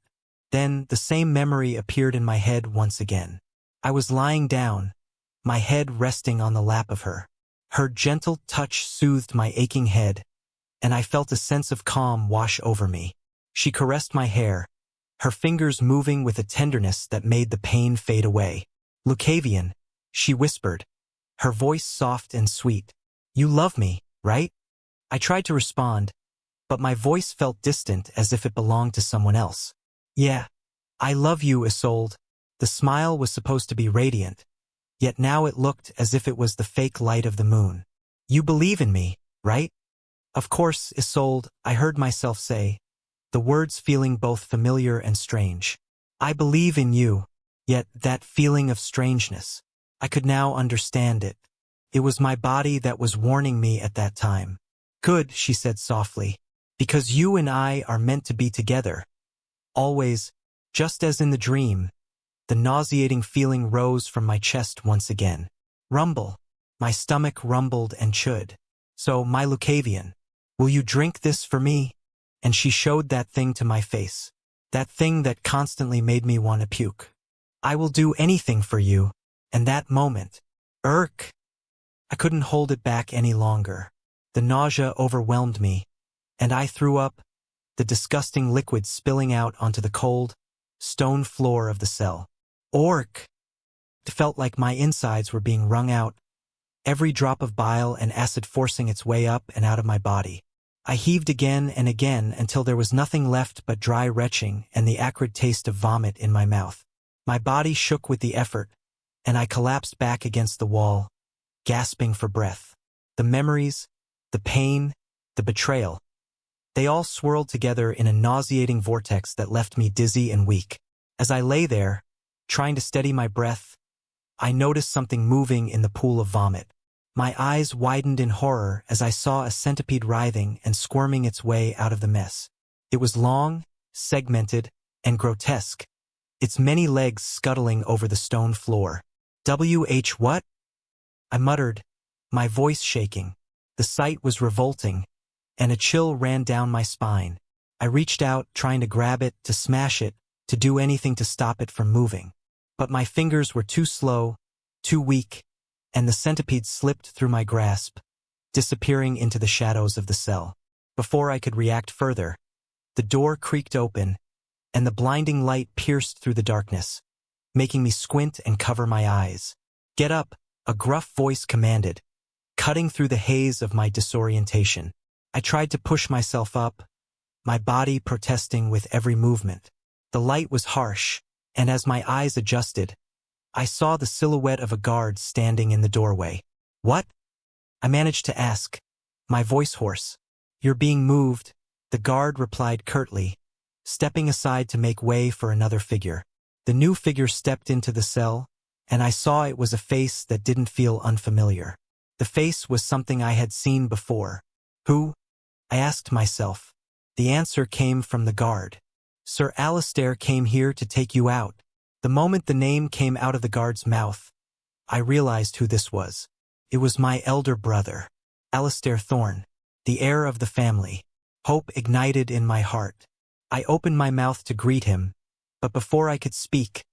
Then the same memory appeared in my head once again. I was lying down, my head resting on the lap of her. Her gentle touch soothed my aching head, and I felt a sense of calm wash over me. She caressed my hair, her fingers moving with a tenderness that made the pain fade away. Lucavion, she whispered, her voice soft and sweet. You love me, right? I tried to respond, but my voice felt distant as if it belonged to someone else. Yeah, I love you, Isolde. The smile was supposed to be radiant, yet now it looked as if it was the fake light of the moon. You believe in me, right? Of course, Isolde, I heard myself say, the words feeling both familiar and strange. I believe in you, yet that feeling of strangeness, I could now understand it. It was my body that was warning me at that time. Good, she said softly, because you and I are meant to be together. Always, just as in the dream. The nauseating feeling rose from my chest once again. Rumble. My stomach rumbled and chewed. So, my Lucavion, will you drink this for me? And she showed that thing to my face. That thing that constantly made me want to puke. I will do anything for you. And that moment. I couldn't hold it back any longer. The nausea overwhelmed me, and I threw up, the disgusting liquid spilling out onto the cold, stone floor of the cell. It felt like my insides were being wrung out, every drop of bile and acid forcing its way up and out of my body. I heaved again and again until there was nothing left but dry retching and the acrid taste of vomit in my mouth. My body shook with the effort, and I collapsed back against the wall, gasping for breath. The memories, the pain, the betrayal, they all swirled together in a nauseating vortex that left me dizzy and weak. As I lay there, trying to steady my breath, I noticed something moving in the pool of vomit. My eyes widened in horror as I saw a centipede writhing and squirming its way out of the mess. It was long, segmented, and grotesque, its many legs scuttling over the stone floor. What? I muttered, my voice shaking. The sight was revolting, and a chill ran down my spine. I reached out, trying to grab it, to smash it, to do anything to stop it from moving. But my fingers were too slow, too weak, and the centipede slipped through my grasp, disappearing into the shadows of the cell. Before I could react further, the door creaked open, and the blinding light pierced through the darkness, making me squint and cover my eyes. "Get up," a gruff voice commanded, cutting through the haze of my disorientation. I tried to push myself up, my body protesting with every movement. The light was harsh, and as my eyes adjusted, I saw the silhouette of a guard standing in the doorway. "What?" I managed to ask, my voice hoarse. "You're being moved," the guard replied curtly, stepping aside to make way for another figure. The new figure stepped into the cell, and I saw it was a face that didn't feel unfamiliar. The face was something I had seen before. "Who?" I asked myself. The answer came from the guard. "Sir Alistair came here to take you out." The moment the name came out of the guard's mouth, I realized who this was. It was my elder brother, Alistair Thorne, the heir of the family. Hope ignited in my heart. I opened my mouth to greet him, but before I could speak,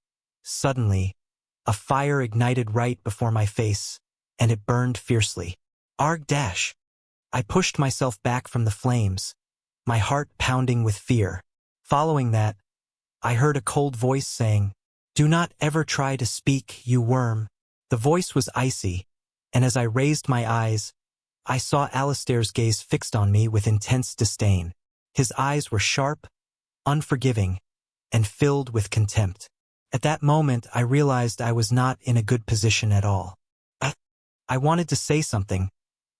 suddenly, a fire ignited right before my face, and it burned fiercely. Arg dash! I pushed myself back from the flames, my heart pounding with fear. Following that, I heard a cold voice saying, "Do not ever try to speak, you worm." The voice was icy, and as I raised my eyes, I saw Alistair's gaze fixed on me with intense disdain. His eyes were sharp, unforgiving, and filled with contempt. At that moment, I realized I was not in a good position at all. I wanted to say something,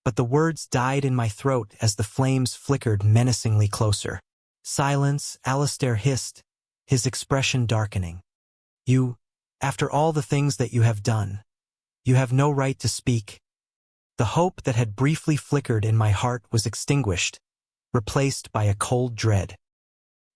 but the words died in my throat as the flames flickered menacingly closer. "Silence," Alistair hissed, his expression darkening. "You, after all the things that you have done, you have no right to speak." The hope that had briefly flickered in my heart was extinguished, replaced by a cold dread.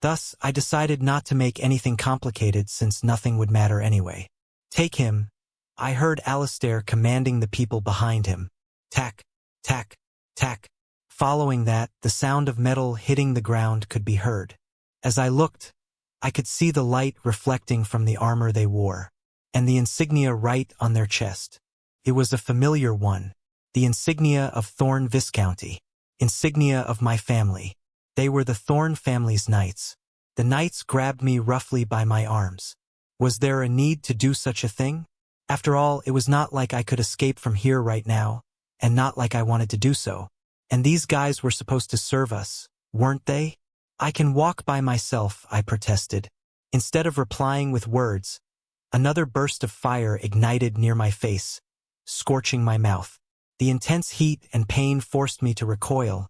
Thus, I decided not to make anything complicated since nothing would matter anyway. "Take him," I heard Alistair commanding the people behind him. Tack, tack, tack. Following that, the sound of metal hitting the ground could be heard. As I looked, I could see the light reflecting from the armor they wore, and the insignia right on their chest. It was a familiar one, the insignia of Thorne Viscounty, insignia of my family. They were the Thorne family's knights. The knights grabbed me roughly by my arms. Was there a need to do such a thing? After all, it was not like I could escape from here right now, and not like I wanted to do so. And these guys were supposed to serve us, weren't they? "I can walk by myself," I protested. Instead of replying with words, another burst of fire ignited near my face, scorching my mouth. The intense heat and pain forced me to recoil,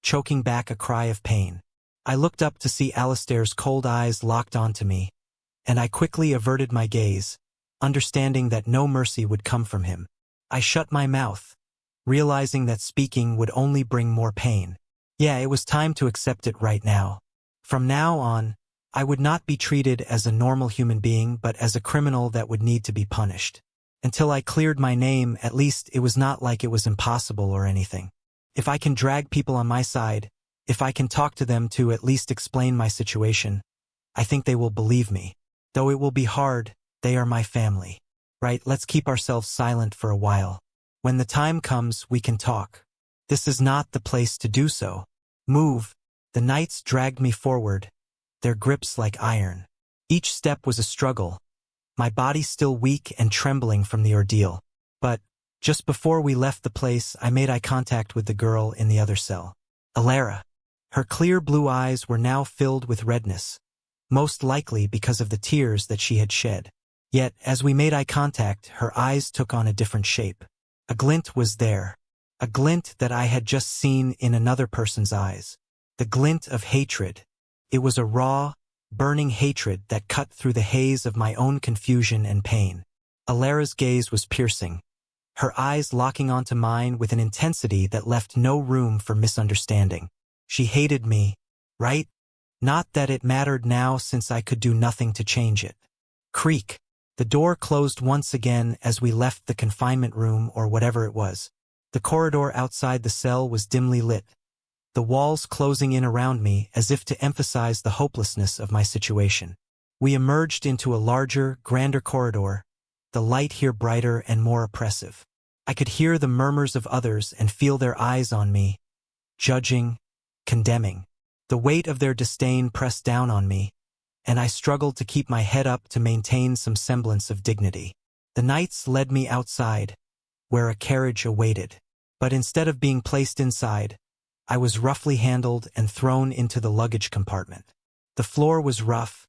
choking back a cry of pain. I looked up to see Alistair's cold eyes locked onto me, and I quickly averted my gaze, understanding that no mercy would come from him. I shut my mouth, realizing that speaking would only bring more pain. Yeah, it was time to accept it right now. From now on, I would not be treated as a normal human being but as a criminal that would need to be punished. Until I cleared my name, at least it was not like it was impossible or anything. If I can drag people on my side, if I can talk to them to at least explain my situation, I think they will believe me. Though it will be hard, they are my family. Right, let's keep ourselves silent for a while. When the time comes, we can talk. This is not the place to do so. Move. The knights dragged me forward, their grips like iron. Each step was a struggle, my body still weak and trembling from the ordeal. But, just before we left the place, I made eye contact with the girl in the other cell. Alara. Her clear blue eyes were now filled with redness, most likely because of the tears that she had shed. Yet, as we made eye contact, her eyes took on a different shape. A glint was there. A glint that I had just seen in another person's eyes. The glint of hatred. It was a raw, burning hatred that cut through the haze of my own confusion and pain. Alara's gaze was piercing, her eyes locking onto mine with an intensity that left no room for misunderstanding. She hated me, right? Not that it mattered now since I could do nothing to change it. Creak. The door closed once again as we left the confinement room or whatever it was. The corridor outside the cell was dimly lit, the walls closing in around me as if to emphasize the hopelessness of my situation. We emerged into a larger, grander corridor, the light here brighter and more oppressive. I could hear the murmurs of others and feel their eyes on me, judging, condemning. The weight of their disdain pressed down on me, and I struggled to keep my head up to maintain some semblance of dignity. The knights led me outside, where a carriage awaited. But instead of being placed inside, I was roughly handled and thrown into the luggage compartment. The floor was rough,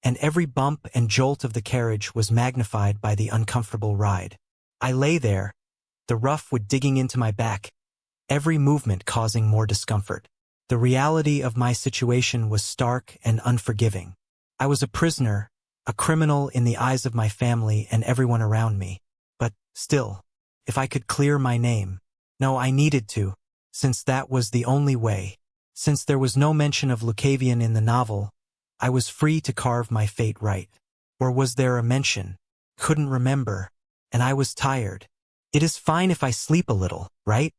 and every bump and jolt of the carriage was magnified by the uncomfortable ride. I lay there, the rough wood digging into my back, every movement causing more discomfort. The reality of my situation was stark and unforgiving. I was a prisoner, a criminal in the eyes of my family and everyone around me. But, still, if I could clear my name. No, I needed to, since that was the only way. Since there was no mention of Lucavion in the novel, I was free to carve my fate right. Or was there a mention? Couldn't remember. And I was tired. It is fine if I sleep a little, right?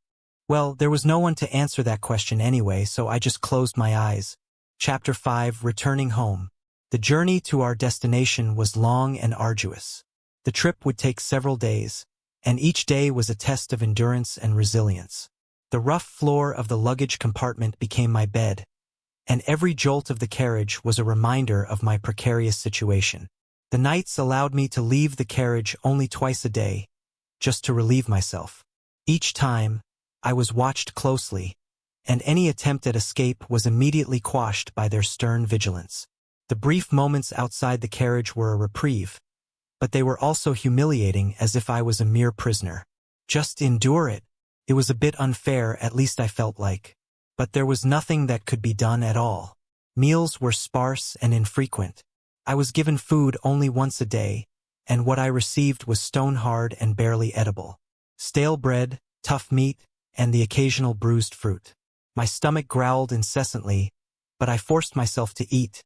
Well, there was no one to answer that question anyway, so I just closed my eyes. Chapter 5: Returning Home. The journey to our destination was long and arduous. The trip would take several days, and each day was a test of endurance and resilience. The rough floor of the luggage compartment became my bed, and every jolt of the carriage was a reminder of my precarious situation. The nights allowed me to leave the carriage only twice a day, just to relieve myself. Each time, I was watched closely, and any attempt at escape was immediately quashed by their stern vigilance. The brief moments outside the carriage were a reprieve, but they were also humiliating as if I was a mere prisoner. Just endure it. It was a bit unfair, at least I felt like. But there was nothing that could be done at all. Meals were sparse and infrequent. I was given food only once a day, and what I received was stone-hard and barely edible. Stale bread, tough meat, and the occasional bruised fruit. My stomach growled incessantly, but I forced myself to eat,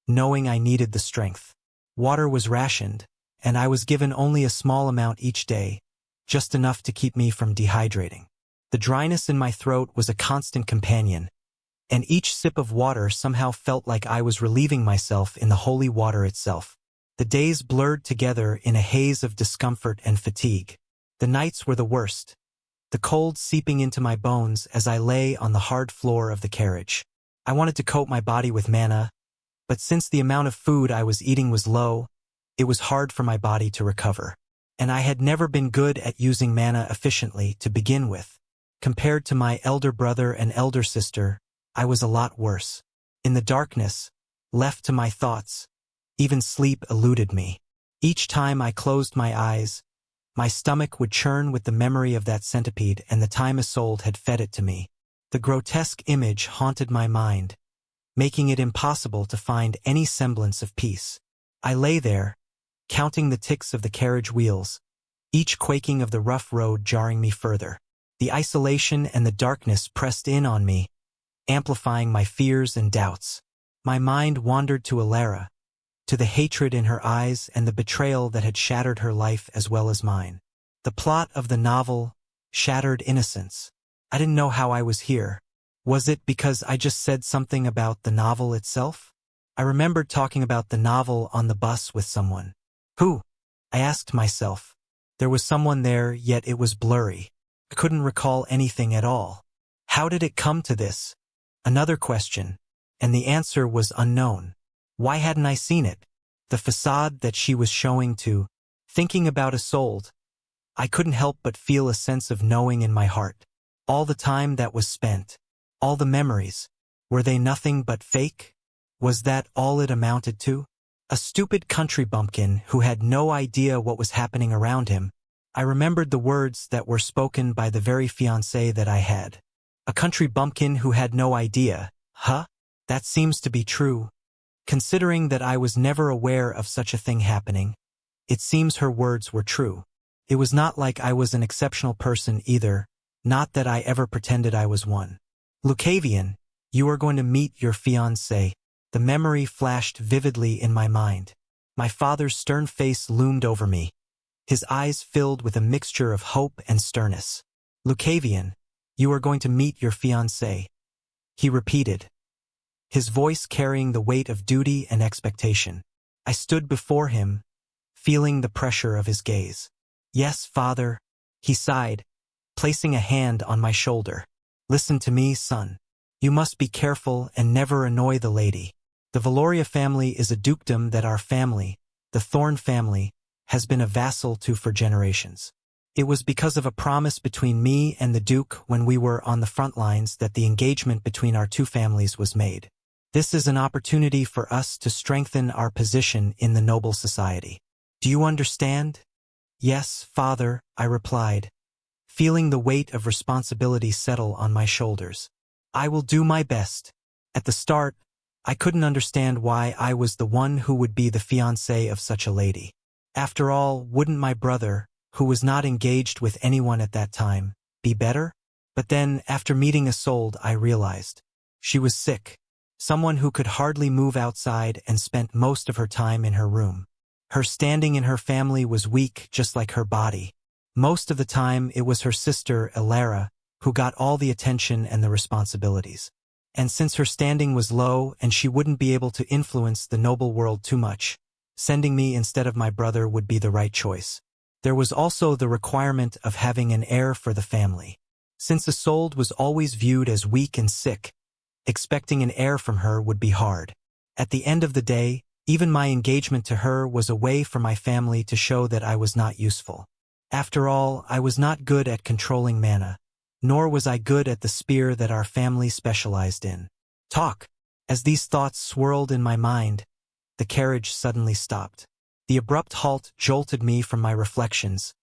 knowing I needed the strength. Water was rationed, and I was given only a small amount each day, just enough to keep me from dehydrating. The dryness in my throat was a constant companion, and each sip of water somehow felt like I was relieving myself in the holy water itself. The days blurred together in a haze of discomfort and fatigue. The nights were the worst, the cold seeping into my bones as I lay on the hard floor of the carriage. I wanted to coat my body with manna, but since the amount of food I was eating was low, it was hard for my body to recover. And I had never been good at using manna efficiently to begin with. Compared to my elder brother and elder sister, I was a lot worse. In the darkness, left to my thoughts, even sleep eluded me. Each time I closed my eyes, my stomach would churn with the memory of that centipede and the time Isolde had fed it to me. The grotesque image haunted my mind, making it impossible to find any semblance of peace. I lay there, counting the ticks of the carriage wheels, each quaking of the rough road jarring me further. The isolation and the darkness pressed in on me, amplifying my fears and doubts. My mind wandered to Alara, to the hatred in her eyes and the betrayal that had shattered her life as well as mine. The plot of the novel, Shattered Innocence. I didn't know how I was here. Was it because I just said something about the novel itself? I remembered talking about the novel on the bus with someone. Who? I asked myself. There was someone there, yet it was blurry. I couldn't recall anything at all. How did it come to this? Another question, and the answer was unknown. Why hadn't I seen it? The facade that she was showing to, thinking about Isolde. I couldn't help but feel a sense of knowing in my heart. All the time that was spent, all the memories, were they nothing but fake? Was that all it amounted to? A stupid country bumpkin who had no idea what was happening around him. I remembered the words that were spoken by the very fiancé that I had. A country bumpkin who had no idea, huh? That seems to be true. Considering that I was never aware of such a thing happening, it seems her words were true. It was not like I was an exceptional person either, not that I ever pretended I was one. Lucavion, you are going to meet your fiancé. The memory flashed vividly in my mind. My father's stern face loomed over me, his eyes filled with a mixture of hope and sternness. Lucavion, you are going to meet your fiancé, he repeated, his voice carrying the weight of duty and expectation. I stood before him, feeling the pressure of his gaze. Yes, father, he sighed, placing a hand on my shoulder. Listen to me, son. You must be careful and never annoy the lady. The Valoria family is a dukedom that our family, the Thorne family, has been a vassal to for generations. It was because of a promise between me and the Duke when we were on the front lines that the engagement between our two families was made. This is an opportunity for us to strengthen our position in the noble society. Do you understand? Yes, father, I replied, feeling the weight of responsibility settle on my shoulders. I will do my best. At the start, I couldn't understand why I was the one who would be the fiancé of such a lady. After all, wouldn't my brother, who was not engaged with anyone at that time, be better? But then, after meeting Isolde, I realized. She was sick, someone who could hardly move outside and spent most of her time in her room. Her standing in her family was weak, just like her body. Most of the time, it was her sister, Elara, who got all the attention and the responsibilities. And since her standing was low and she wouldn't be able to influence the noble world too much, sending me instead of my brother would be the right choice. There was also the requirement of having an heir for the family. Since Isolde was always viewed as weak and sick, expecting an heir from her would be hard. At the end of the day, even my engagement to her was a way for my family to show that I was not useful. After all, I was not good at controlling mana, nor was I good at the spear that our family specialized in. Talk. As these thoughts swirled in my mind, the carriage suddenly stopped. The abrupt halt jolted me from my reflections,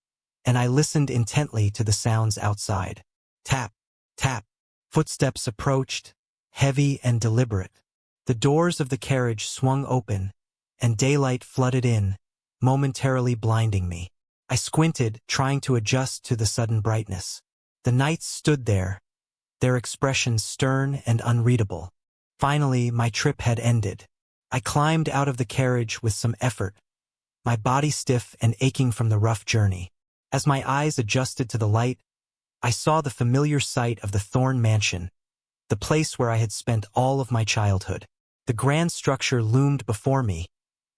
and I listened intently to the sounds outside. Tap, tap. Footsteps approached, heavy and deliberate. The doors of the carriage swung open, and daylight flooded in, momentarily blinding me. I squinted, trying to adjust to the sudden brightness. The knights stood there, their expressions stern and unreadable. Finally, my trip had ended. I climbed out of the carriage with some effort, my body stiff and aching from the rough journey. As my eyes adjusted to the light, I saw the familiar sight of the Thorne mansion, the place where I had spent all of my childhood. The grand structure loomed before me,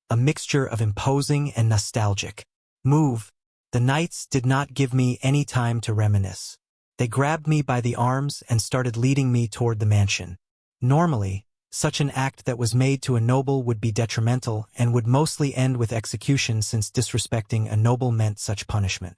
a mixture of imposing and nostalgic. Move. The knights did not give me any time to reminisce. They grabbed me by the arms and started leading me toward the mansion. Normally, such an act that was made to a noble would be detrimental and would mostly end with execution since disrespecting a noble meant such punishment.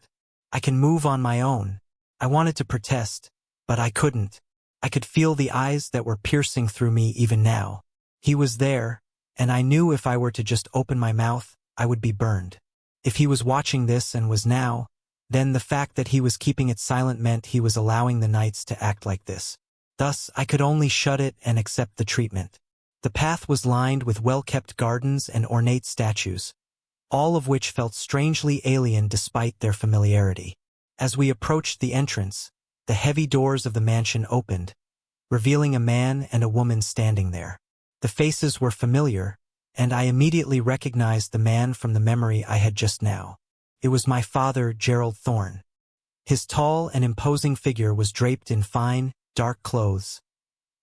I can move on my own. I wanted to protest, but I couldn't. I could feel the eyes that were piercing through me even now. He was there, and I knew if I were to just open my mouth, I would be burned. If he was watching this and was now, then the fact that he was keeping it silent meant he was allowing the knights to act like this. Thus, I could only shut it and accept the treatment. The path was lined with well-kept gardens and ornate statues, all of which felt strangely alien despite their familiarity. As we approached the entrance, the heavy doors of the mansion opened, revealing a man and a woman standing there. The faces were familiar, and I immediately recognized the man from the memory I had just now. It was my father, Gerald Thorne. His tall and imposing figure was draped in fine, dark clothes,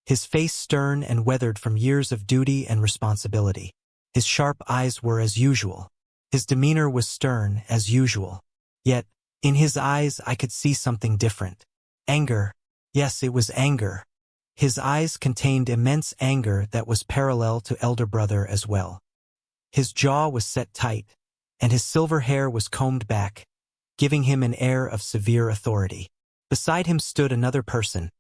his face stern and weathered from years of duty and responsibility. His sharp eyes were as usual. His demeanor was stern as usual. Yet, in his eyes I could see something different. Anger. Yes, it was anger. His eyes contained immense anger that was parallel to elder brother as well. His jaw was set tight, and his silver hair was combed back, giving him an air of severe authority. Beside him stood another person,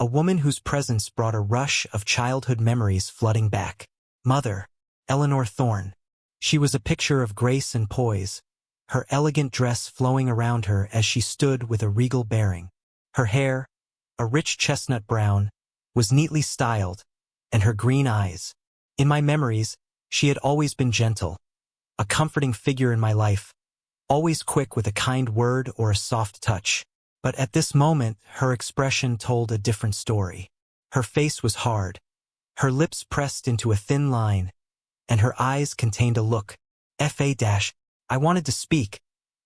a woman whose presence brought a rush of childhood memories flooding back. Mother, Eleanor Thorne. She was a picture of grace and poise, her elegant dress flowing around her as she stood with a regal bearing. Her hair, a rich chestnut brown, was neatly styled, and her green eyes. In my memories, she had always been gentle, a comforting figure in my life, always quick with a kind word or a soft touch. But at this moment, her expression told a different story. Her face was hard, her lips pressed into a thin line, and her eyes contained a look. I wanted to speak,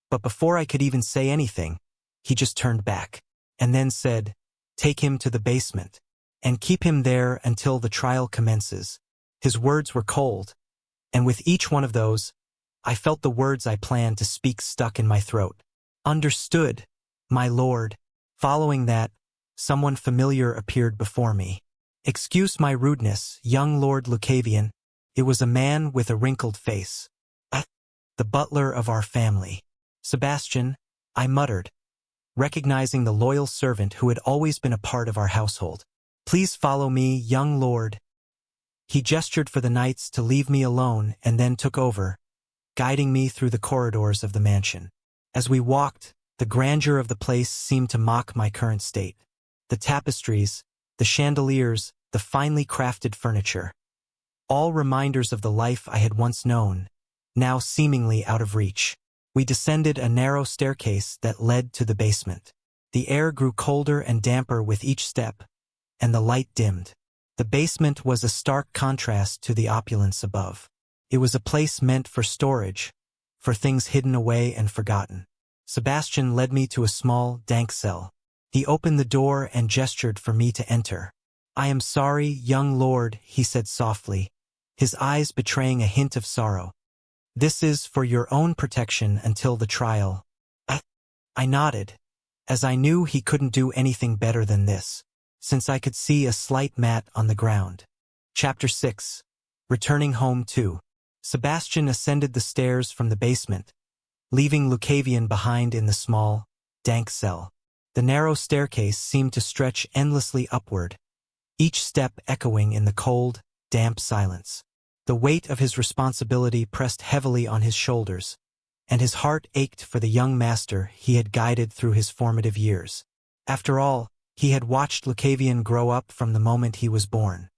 but before I could even say anything, he just turned back, and then said, "Take him to the basement, and keep him there until the trial commences." His words were cold, and with each one of those, I felt the words I planned to speak stuck in my throat. "Understood, my lord." Following that, someone familiar appeared before me. "Excuse my rudeness, young Lord Lucavion." It was a man with a wrinkled face. "The butler of our family." "Sebastian," I muttered, recognizing the loyal servant who had always been a part of our household. "Please follow me, young lord." He gestured for the knights to leave me alone and then took over, guiding me through the corridors of the mansion. As we walked, the grandeur of the place seemed to mock my current state. The tapestries, the chandeliers, the finely crafted furniture. All reminders of the life I had once known, now seemingly out of reach. We descended a narrow staircase that led to the basement. The air grew colder and damper with each step, and the light dimmed. The basement was a stark contrast to the opulence above. It was a place meant for storage, for things hidden away and forgotten. Sebastian led me to a small, dank cell. He opened the door and gestured for me to enter. "I am sorry, young lord," he said softly, his eyes betraying a hint of sorrow. "This is for your own protection until the trial." I nodded, as I knew he couldn't do anything better than this, since I could see a slight mat on the ground. Chapter 6. Returning home too. Sebastian ascended the stairs from the basement, leaving Lucavion behind in the small, dank cell. The narrow staircase seemed to stretch endlessly upward, each step echoing in the cold, damp silence. The weight of his responsibility pressed heavily on his shoulders, and his heart ached for the young master he had guided through his formative years. After all, he had watched Lucavion grow up from the moment he was born.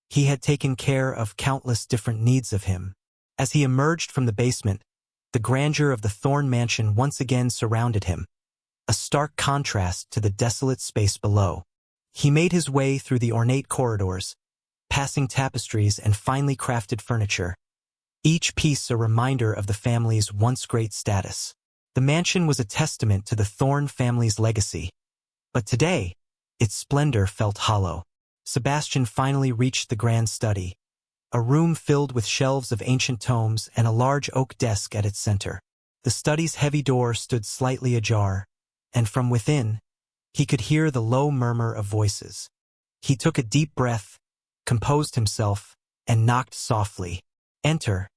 He had taken care of countless different needs of him. As he emerged from the basement, the grandeur of the Thorne mansion once again surrounded him, a stark contrast to the desolate space below. He made his way through the ornate corridors, passing tapestries and finely crafted furniture, each piece a reminder of the family's once great status. The mansion was a testament to the Thorne family's legacy, but today, its splendor felt hollow. Sebastian finally reached the grand study, a room filled with shelves of ancient tomes and a large oak desk at its center. The study's heavy door stood slightly ajar, and from within, he could hear the low murmur of voices. He took a deep breath, composed himself, and knocked softly. "Enter,"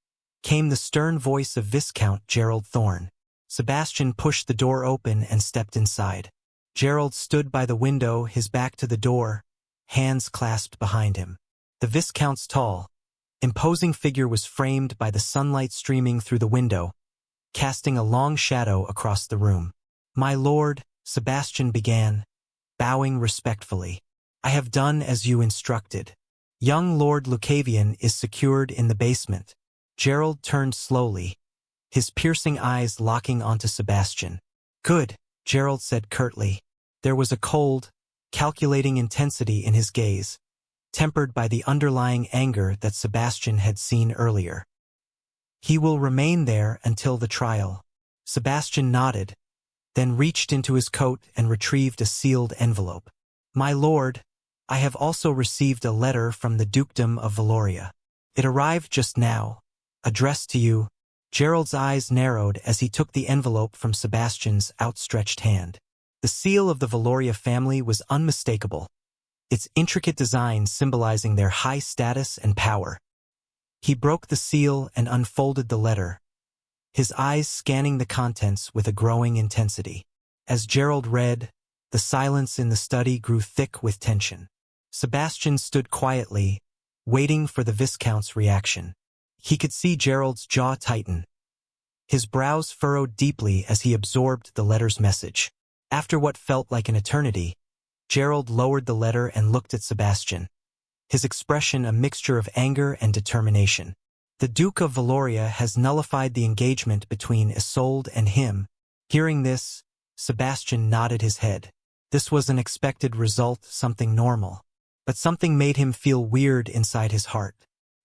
came the stern voice of Viscount Gerald Thorne. Sebastian pushed the door open and stepped inside. Gerald stood by the window, his back to the door, hands clasped behind him. The Viscount's tall, imposing figure was framed by the sunlight streaming through the window, casting a long shadow across the room. "My lord," Sebastian began, bowing respectfully, "I have done as you instructed. Young Lord Lucavion is secured in the basement." Gerald turned slowly, his piercing eyes locking onto Sebastian. "Good," Gerald said curtly. There was a cold, calculating intensity in his gaze, tempered by the underlying anger that Sebastian had seen earlier. "He will remain there until the trial." Sebastian nodded, then reached into his coat and retrieved a sealed envelope. "My lord, I have also received a letter from the Dukedom of Valoria. It arrived just now, addressed to you." Gerald's eyes narrowed as he took the envelope from Sebastian's outstretched hand. The seal of the Valoria family was unmistakable, its intricate design symbolizing their high status and power. He broke the seal and unfolded the letter, his eyes scanning the contents with a growing intensity. As Gerald read, the silence in the study grew thick with tension. Sebastian stood quietly, waiting for the Viscount's reaction. He could see Gerald's jaw tighten, his brows furrowed deeply as he absorbed the letter's message. After what felt like an eternity, Gerald lowered the letter and looked at Sebastian, his expression a mixture of anger and determination. The Duke of Valoria has nullified the engagement between Isolde and him. Hearing this, Sebastian nodded his head. This was an expected result, something normal. But something made him feel weird inside his heart.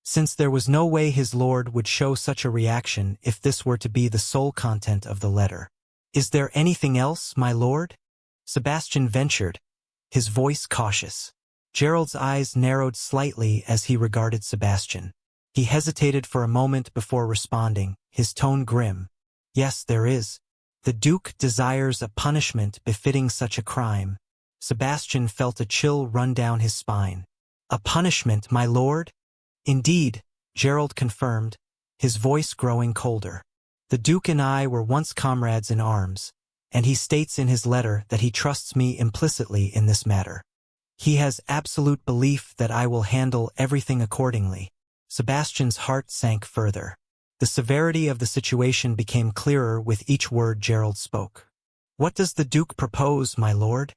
Since there was no way his lord would show such a reaction if this were to be the sole content of the letter. "Is there anything else, my lord?" Sebastian ventured, his voice cautious. Gerald's eyes narrowed slightly as he regarded Sebastian. He hesitated for a moment before responding, his tone grim. "Yes, there is. The Duke desires a punishment befitting such a crime." Sebastian felt a chill run down his spine. "A punishment, my lord?" "Indeed," Gerald confirmed, his voice growing colder. "The Duke and I were once comrades in arms, and he states in his letter that he trusts me implicitly in this matter. He has absolute belief that I will handle everything accordingly." Sebastian's heart sank further. The severity of the situation became clearer with each word Gerald spoke. "What does the Duke propose, my lord?"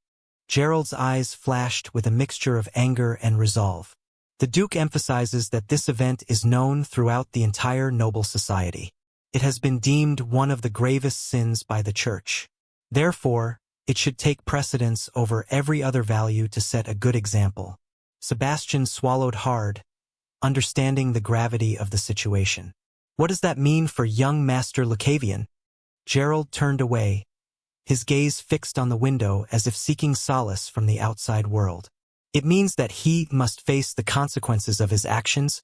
Gerald's eyes flashed with a mixture of anger and resolve. "The Duke emphasizes that this event is known throughout the entire noble society. It has been deemed one of the gravest sins by the Church. Therefore, it should take precedence over every other value to set a good example." Sebastian swallowed hard, understanding the gravity of the situation. "What does that mean for young Master Lucavion?" Gerald turned away, his gaze fixed on the window as if seeking solace from the outside world. "It means that he must face the consequences of his actions,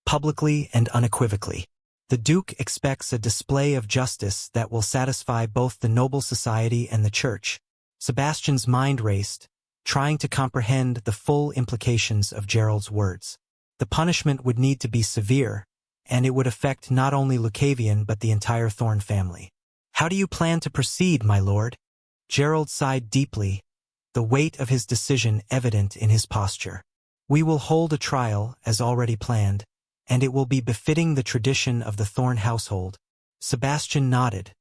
publicly and unequivocally. The Duke expects a display of justice that will satisfy both the noble society and the Church." Sebastian's mind raced, trying to comprehend the full implications of Gerald's words. The punishment would need to be severe, and it would affect not only Lucavion but the entire Thorne family. "How do you plan to proceed, my lord?" Gerald sighed deeply, the weight of his decision evident in his posture. "We will hold a trial, as already planned, and it will be befitting the tradition of the Thorne household." Sebastian nodded,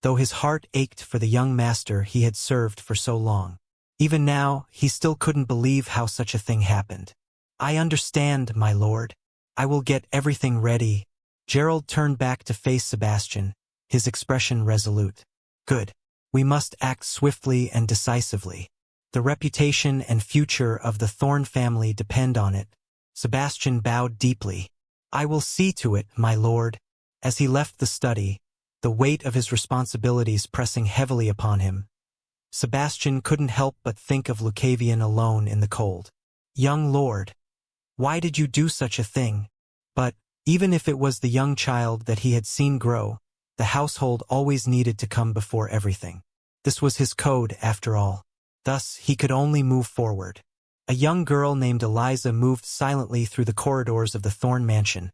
though his heart ached for the young master he had served for so long. Even now, he still couldn't believe how such a thing happened. "I understand, my lord. I will get everything ready." Gerald turned back to face Sebastian, his expression resolute. "Good. We must act swiftly and decisively. The reputation and future of the Thorne family depend on it." Sebastian bowed deeply. "I will see to it, my lord." As he left the study, the weight of his responsibilities pressing heavily upon him, Sebastian couldn't help but think of Lucavion alone in the cold. "Young lord, why did you do such a thing?" But, even if it was the young child that he had seen grow, the household always needed to come before everything. This was his code, after all. Thus, he could only move forward. A young girl named Eliza moved silently through the corridors of the Thorne mansion,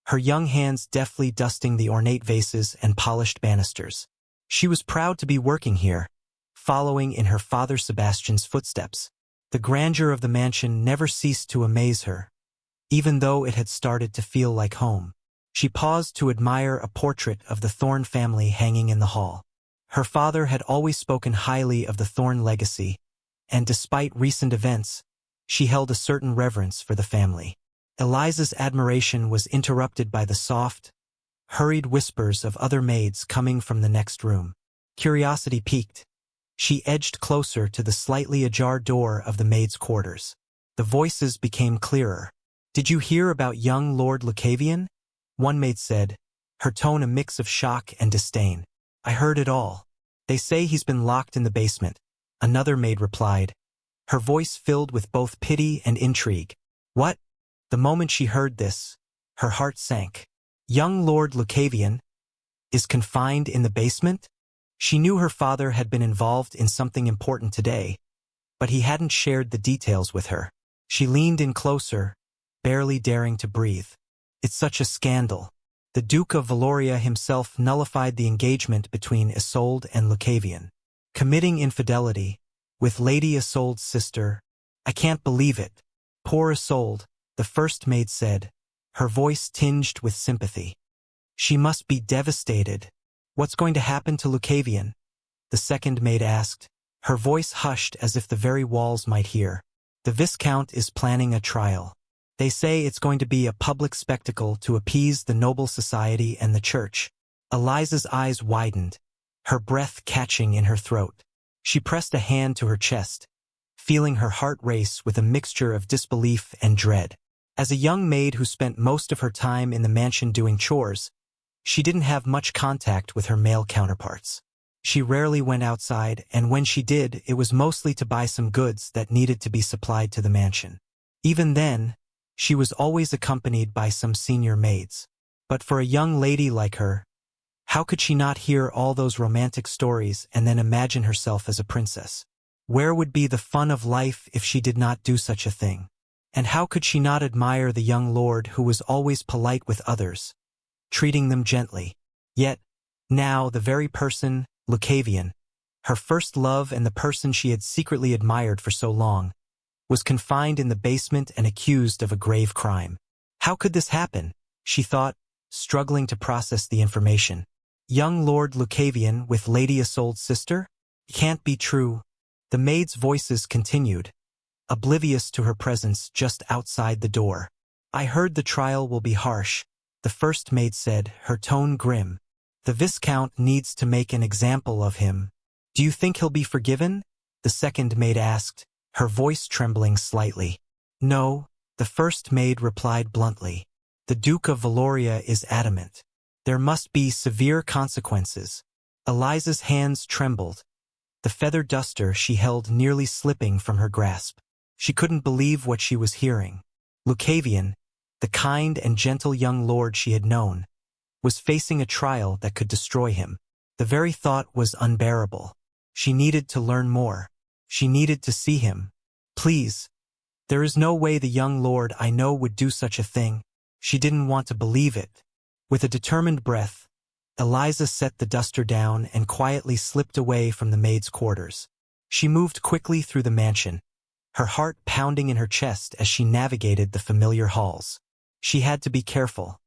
her young hands deftly dusting the ornate vases and polished banisters. She was proud to be working here, following in her father Sebastian's footsteps. The grandeur of the mansion never ceased to amaze her, even though it had started to feel like home. She paused to admire a portrait of the Thorne family hanging in the hall. Her father had always spoken highly of the Thorne legacy, and despite recent events, she held a certain reverence for the family. Eliza's admiration was interrupted by the soft, hurried whispers of other maids coming from the next room. Curiosity piqued. She edged closer to the slightly ajar door of the maids' quarters. The voices became clearer. "Did you hear about young Lord Lucavion?" one maid said, her tone a mix of shock and disdain. "I heard it all. They say he's been locked in the basement," another maid replied, her voice filled with both pity and intrigue. "What?" The moment she heard this, her heart sank. "Young Lord Lucavion is confined in the basement?" She knew her father had been involved in something important today, but he hadn't shared the details with her. She leaned in closer, barely daring to breathe. "It's such a scandal. The Duke of Valoria himself nullified the engagement between Isolde and Lucavion, committing infidelity with Lady Isolde's sister. I can't believe it." "Poor Isolde," the first maid said, her voice tinged with sympathy. "She must be devastated. What's going to happen to Lucavion?" the second maid asked, her voice hushed as if the very walls might hear. "The Viscount is planning a trial. They say it's going to be a public spectacle to appease the noble society and the church. Eliza's eyes widened, her breath catching in her throat. She pressed a hand to her chest, feeling her heart race with a mixture of disbelief and dread. As a young maid who spent most of her time in the mansion doing chores, she didn't have much contact with her male counterparts. She rarely went outside, and when she did, it was mostly to buy some goods that needed to be supplied to the mansion. Even then, she was always accompanied by some senior maids. But for a young lady like her, how could she not hear all those romantic stories and then imagine herself as a princess? Where would be the fun of life if she did not do such a thing? And how could she not admire the young lord who was always polite with others, treating them gently? Yet, now the very person, Lucavion, her first love and the person she had secretly admired for so long, was confined in the basement and accused of a grave crime. How could this happen? She thought, struggling to process the information. Young Lord Lucavion with Lady Isolde's sister? It can't be true. The maids' voices continued, oblivious to her presence just outside the door. I heard the trial will be harsh, the first maid said, her tone grim. The Viscount needs to make an example of him. Do you think he'll be forgiven? The second maid asked, her voice trembling slightly. No, the first maid replied bluntly. The Duke of Valoria is adamant. There must be severe consequences. Eliza's hands trembled, the feather duster she held nearly slipping from her grasp. She couldn't believe what she was hearing. Lucavion, the kind and gentle young lord she had known, was facing a trial that could destroy him. The very thought was unbearable. She needed to learn more. She needed to see him. Please. There is no way the young lord I know would do such a thing. She didn't want to believe it. With a determined breath, Eliza set the duster down and quietly slipped away from the maid's quarters. She moved quickly through the mansion, her heart pounding in her chest as she navigated the familiar halls. She had to be careful.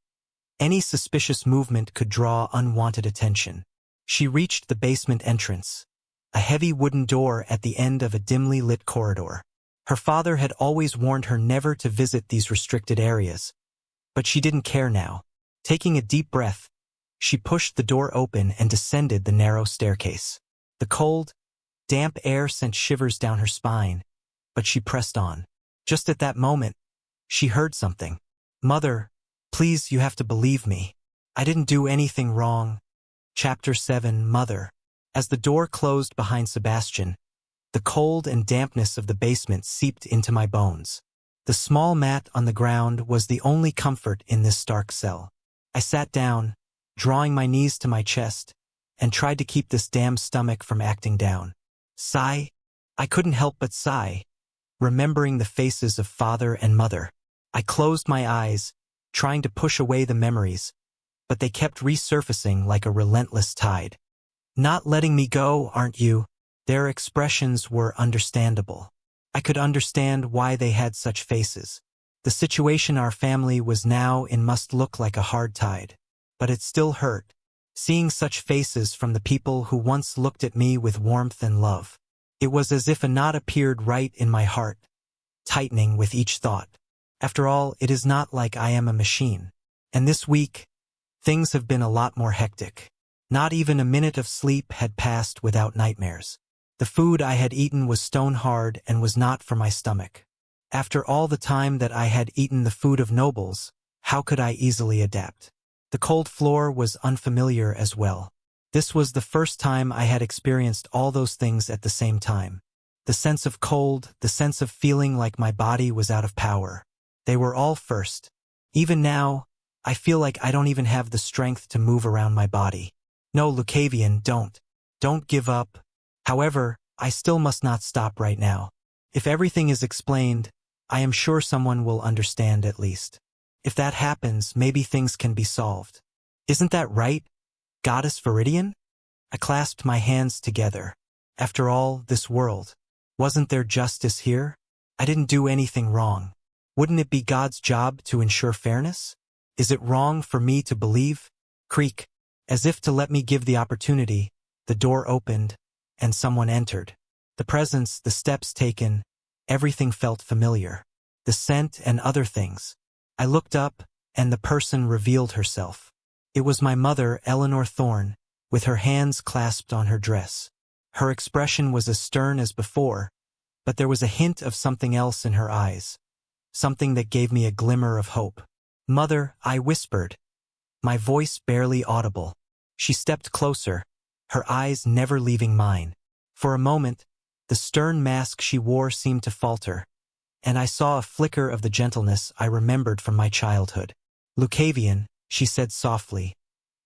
Any suspicious movement could draw unwanted attention. She reached the basement entrance, a heavy wooden door at the end of a dimly lit corridor. Her father had always warned her never to visit these restricted areas, but she didn't care now. Taking a deep breath, she pushed the door open and descended the narrow staircase. The cold, damp air sent shivers down her spine, but she pressed on. Just at that moment, she heard something. Mother, please, you have to believe me. I didn't do anything wrong. Chapter 7, Mother. As the door closed behind Sebastian, the cold and dampness of the basement seeped into my bones. The small mat on the ground was the only comfort in this stark cell. I sat down, drawing my knees to my chest, and tried to keep this damn stomach from acting down. Sigh? I couldn't help but sigh, remembering the faces of father and mother. I closed my eyes, trying to push away the memories, but they kept resurfacing like a relentless tide. Not letting me go, aren't you? Their expressions were understandable. I could understand why they had such faces. The situation our family was now in must look like a hard tide. But it still hurt, seeing such faces from the people who once looked at me with warmth and love. It was as if a knot appeared right in my heart, tightening with each thought. After all, it is not like I am a machine. And this week, things have been a lot more hectic. Not even a minute of sleep had passed without nightmares. The food I had eaten was stone hard and was not for my stomach. After all the time that I had eaten the food of nobles, how could I easily adapt? The cold floor was unfamiliar as well. This was the first time I had experienced all those things at the same time. The sense of cold, the sense of feeling like my body was out of power. They were all first. Even now, I feel like I don't even have the strength to move around my body. No, Lucavion, don't. Don't give up. However, I still must not stop right now. If everything is explained, I am sure someone will understand at least. If that happens, maybe things can be solved. Isn't that right, Goddess Viridian? I clasped my hands together. After all, this world. Wasn't there justice here? I didn't do anything wrong. Wouldn't it be God's job to ensure fairness? Is it wrong for me to believe? Creak. As if to let me give the opportunity, the door opened, and someone entered. The presence, the steps taken, everything felt familiar. the scent and other things. I looked up, and the person revealed herself. It was my mother, Eleanor Thorne, with her hands clasped on her dress. Her expression was as stern as before, but there was a hint of something else in her eyes, something that gave me a glimmer of hope. "Mother," I whispered, my voice barely audible. She stepped closer, her eyes never leaving mine. For a moment, the stern mask she wore seemed to falter, and I saw a flicker of the gentleness I remembered from my childhood. "Lucavion," she said softly,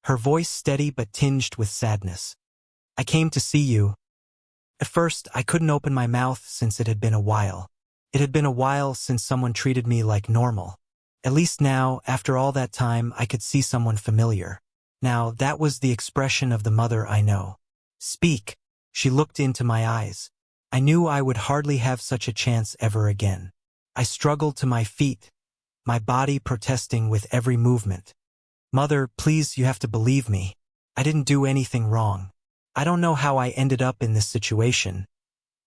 her voice steady but tinged with sadness. "I came to see you." At first, I couldn't open my mouth since it had been a while. It had been a while since someone treated me like normal. At least now, after all that time, I could see someone familiar. Now, that was the expression of the mother I know. "Speak." She looked into my eyes. I knew I would hardly have such a chance ever again. I struggled to my feet, my body protesting with every movement. "Mother, please, you have to believe me. I didn't do anything wrong. I don't know how I ended up in this situation,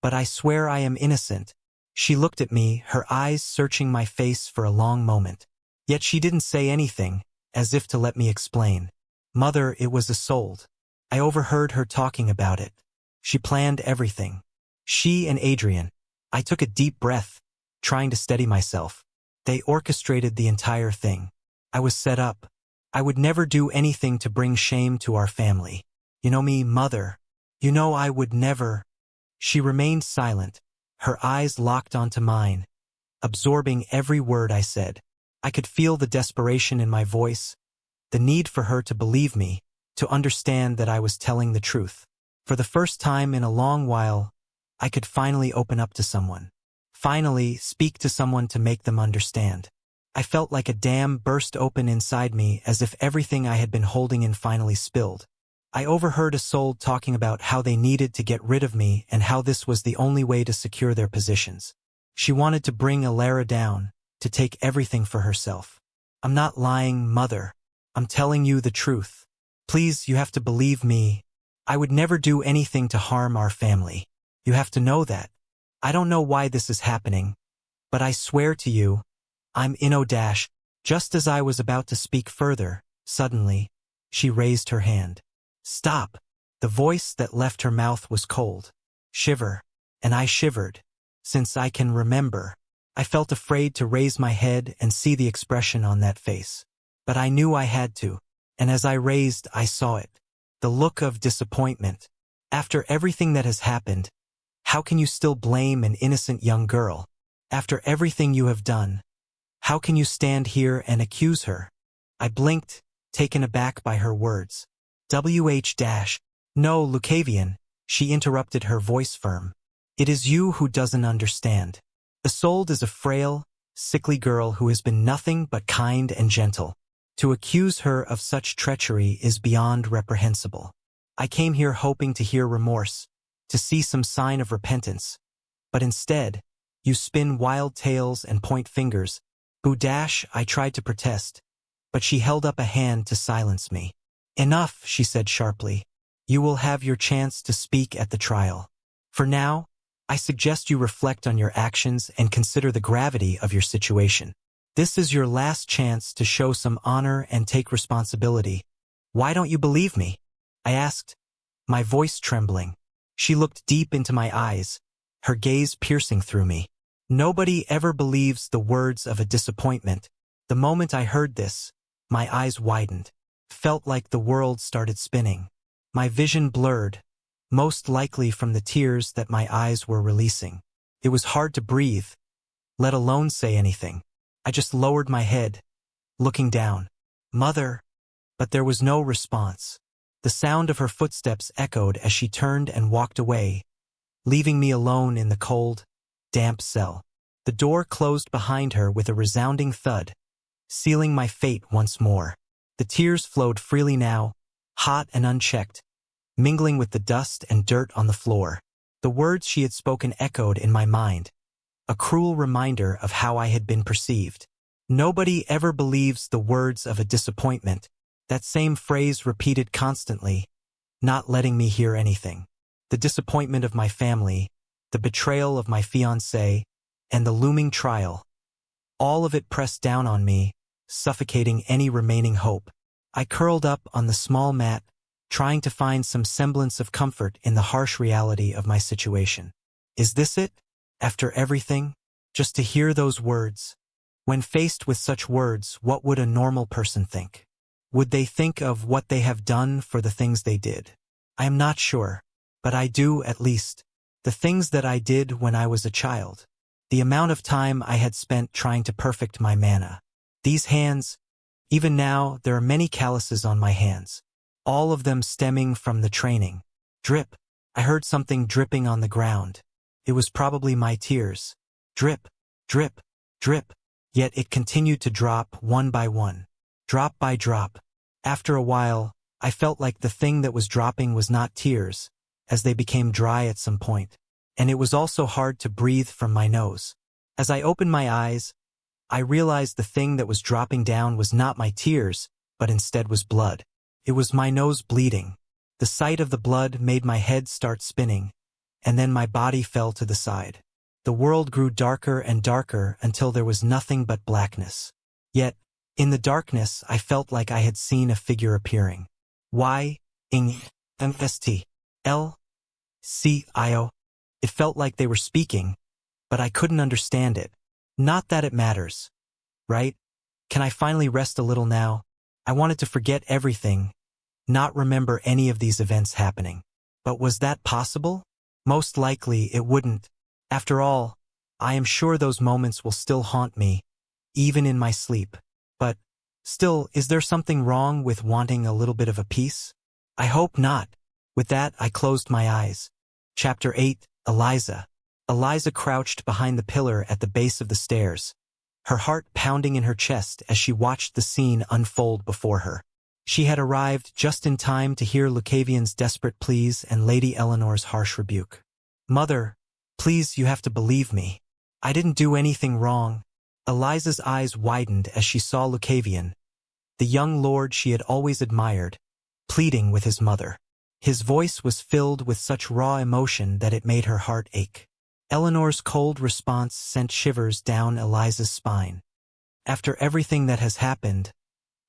but I swear I am innocent." She looked at me, her eyes searching my face for a long moment. Yet she didn't say anything, as if to let me explain. "Mother, it was Isolde. I overheard her talking about it. She planned everything. She and Adrian." I took a deep breath, trying to steady myself. "They orchestrated the entire thing. I was set up. I would never do anything to bring shame to our family. You know me, Mother. You know I would never." She remained silent, her eyes locked onto mine, absorbing every word I said. I could feel the desperation in my voice, the need for her to believe me, to understand that I was telling the truth. For the first time in a long while, I could finally open up to someone. Finally, speak to someone to make them understand. I felt like a dam burst open inside me, as if everything I had been holding in finally spilled. I overheard Isolde talking about how they needed to get rid of me and how this was the only way to secure their positions. She wanted to bring Alara down, to take everything for herself. "I'm not lying, Mother. I'm telling you the truth. Please, you have to believe me. I would never do anything to harm our family. You have to know that. I don't know why this is happening, but I swear to you, I'm Inno-. Just as I was about to speak further, suddenly, she raised her hand. "Stop." The voice that left her mouth was cold. "Shiver." And I shivered. Since I can remember, I felt afraid to raise my head and see the expression on that face. But I knew I had to, and as I raised, I saw it. The look of disappointment. After everything that has happened, how can you still blame an innocent young girl? After everything you have done, how can you stand here and accuse her? I blinked, taken aback by her words. "No, Lucavion," she interrupted, her voice firm. "It is you who doesn't understand. Isolde is a frail, sickly girl who has been nothing but kind and gentle. To accuse her of such treachery is beyond reprehensible. I came here hoping to hear remorse, to see some sign of repentance. But instead, you spin wild tales and point fingers. I tried to protest, but she held up a hand to silence me. "Enough," she said sharply. "You will have your chance to speak at the trial. For now, I suggest you reflect on your actions and consider the gravity of your situation. This is your last chance to show some honor and take responsibility. Why don't you believe me?" I asked, my voice trembling. She looked deep into my eyes, her gaze piercing through me. "Nobody ever believes the words of a disappointment." The moment I heard this, my eyes widened. Felt like the world started spinning. My vision blurred, most likely from the tears that my eyes were releasing. It was hard to breathe, let alone say anything. I just lowered my head, looking down. "Mother," but there was no response. The sound of her footsteps echoed as she turned and walked away, leaving me alone in the cold, damp cell. The door closed behind her with a resounding thud, sealing my fate once more. The tears flowed freely now, hot and unchecked, mingling with the dust and dirt on the floor. The words she had spoken echoed in my mind, a cruel reminder of how I had been perceived. "Nobody ever believes the words of a disappointment." That same phrase repeated constantly, not letting me hear anything. The disappointment of my family, the betrayal of my fiancé, and the looming trial. all of it pressed down on me, suffocating any remaining hope. I curled up on the small mat, trying to find some semblance of comfort in the harsh reality of my situation. Is this it? After everything? Just to hear those words. When faced with such words, what would a normal person think? Would they think of what they have done for the things they did? I am not sure, but I do, at least. The things that I did when I was a child. The amount of time I had spent trying to perfect my mana. These hands, even now, there are many calluses on my hands. All of them stemming from the training. Drip. I heard something dripping on the ground. It was probably my tears. Drip, drip, drip. Yet it continued to drop one by one. Drop by drop. After a while, I felt like the thing that was dropping was not tears, as they became dry at some point. And it was also hard to breathe from my nose. As I opened my eyes, I realized the thing that was dropping down was not my tears, but instead was blood. It was my nose bleeding. The sight of the blood made my head start spinning, and then my body fell to the side. The world grew darker and darker until there was nothing but blackness. Yet, in the darkness, I felt like I had seen a figure appearing. Y-N-S-T-L-C-I-O. It felt like they were speaking, but I couldn't understand it. Not that it matters, right? Can I finally rest a little now? I wanted to forget everything, not remember any of these events happening. But was that possible? Most likely it wouldn't. After all, I am sure those moments will still haunt me, even in my sleep. But, still, is there something wrong with wanting a little bit of a peace? I hope not. With that, I closed my eyes. Chapter 8, Eliza. Eliza crouched behind the pillar at the base of the stairs, her heart pounding in her chest as she watched the scene unfold before her. She had arrived just in time to hear Lucavion's desperate pleas and Lady Eleanor's harsh rebuke. "Mother, please, you have to believe me. I didn't do anything wrong." Eliza's eyes widened as she saw Lucavion, the young lord she had always admired, pleading with his mother. His voice was filled with such raw emotion that it made her heart ache. Eleanor's cold response sent shivers down Eliza's spine. "After everything that has happened,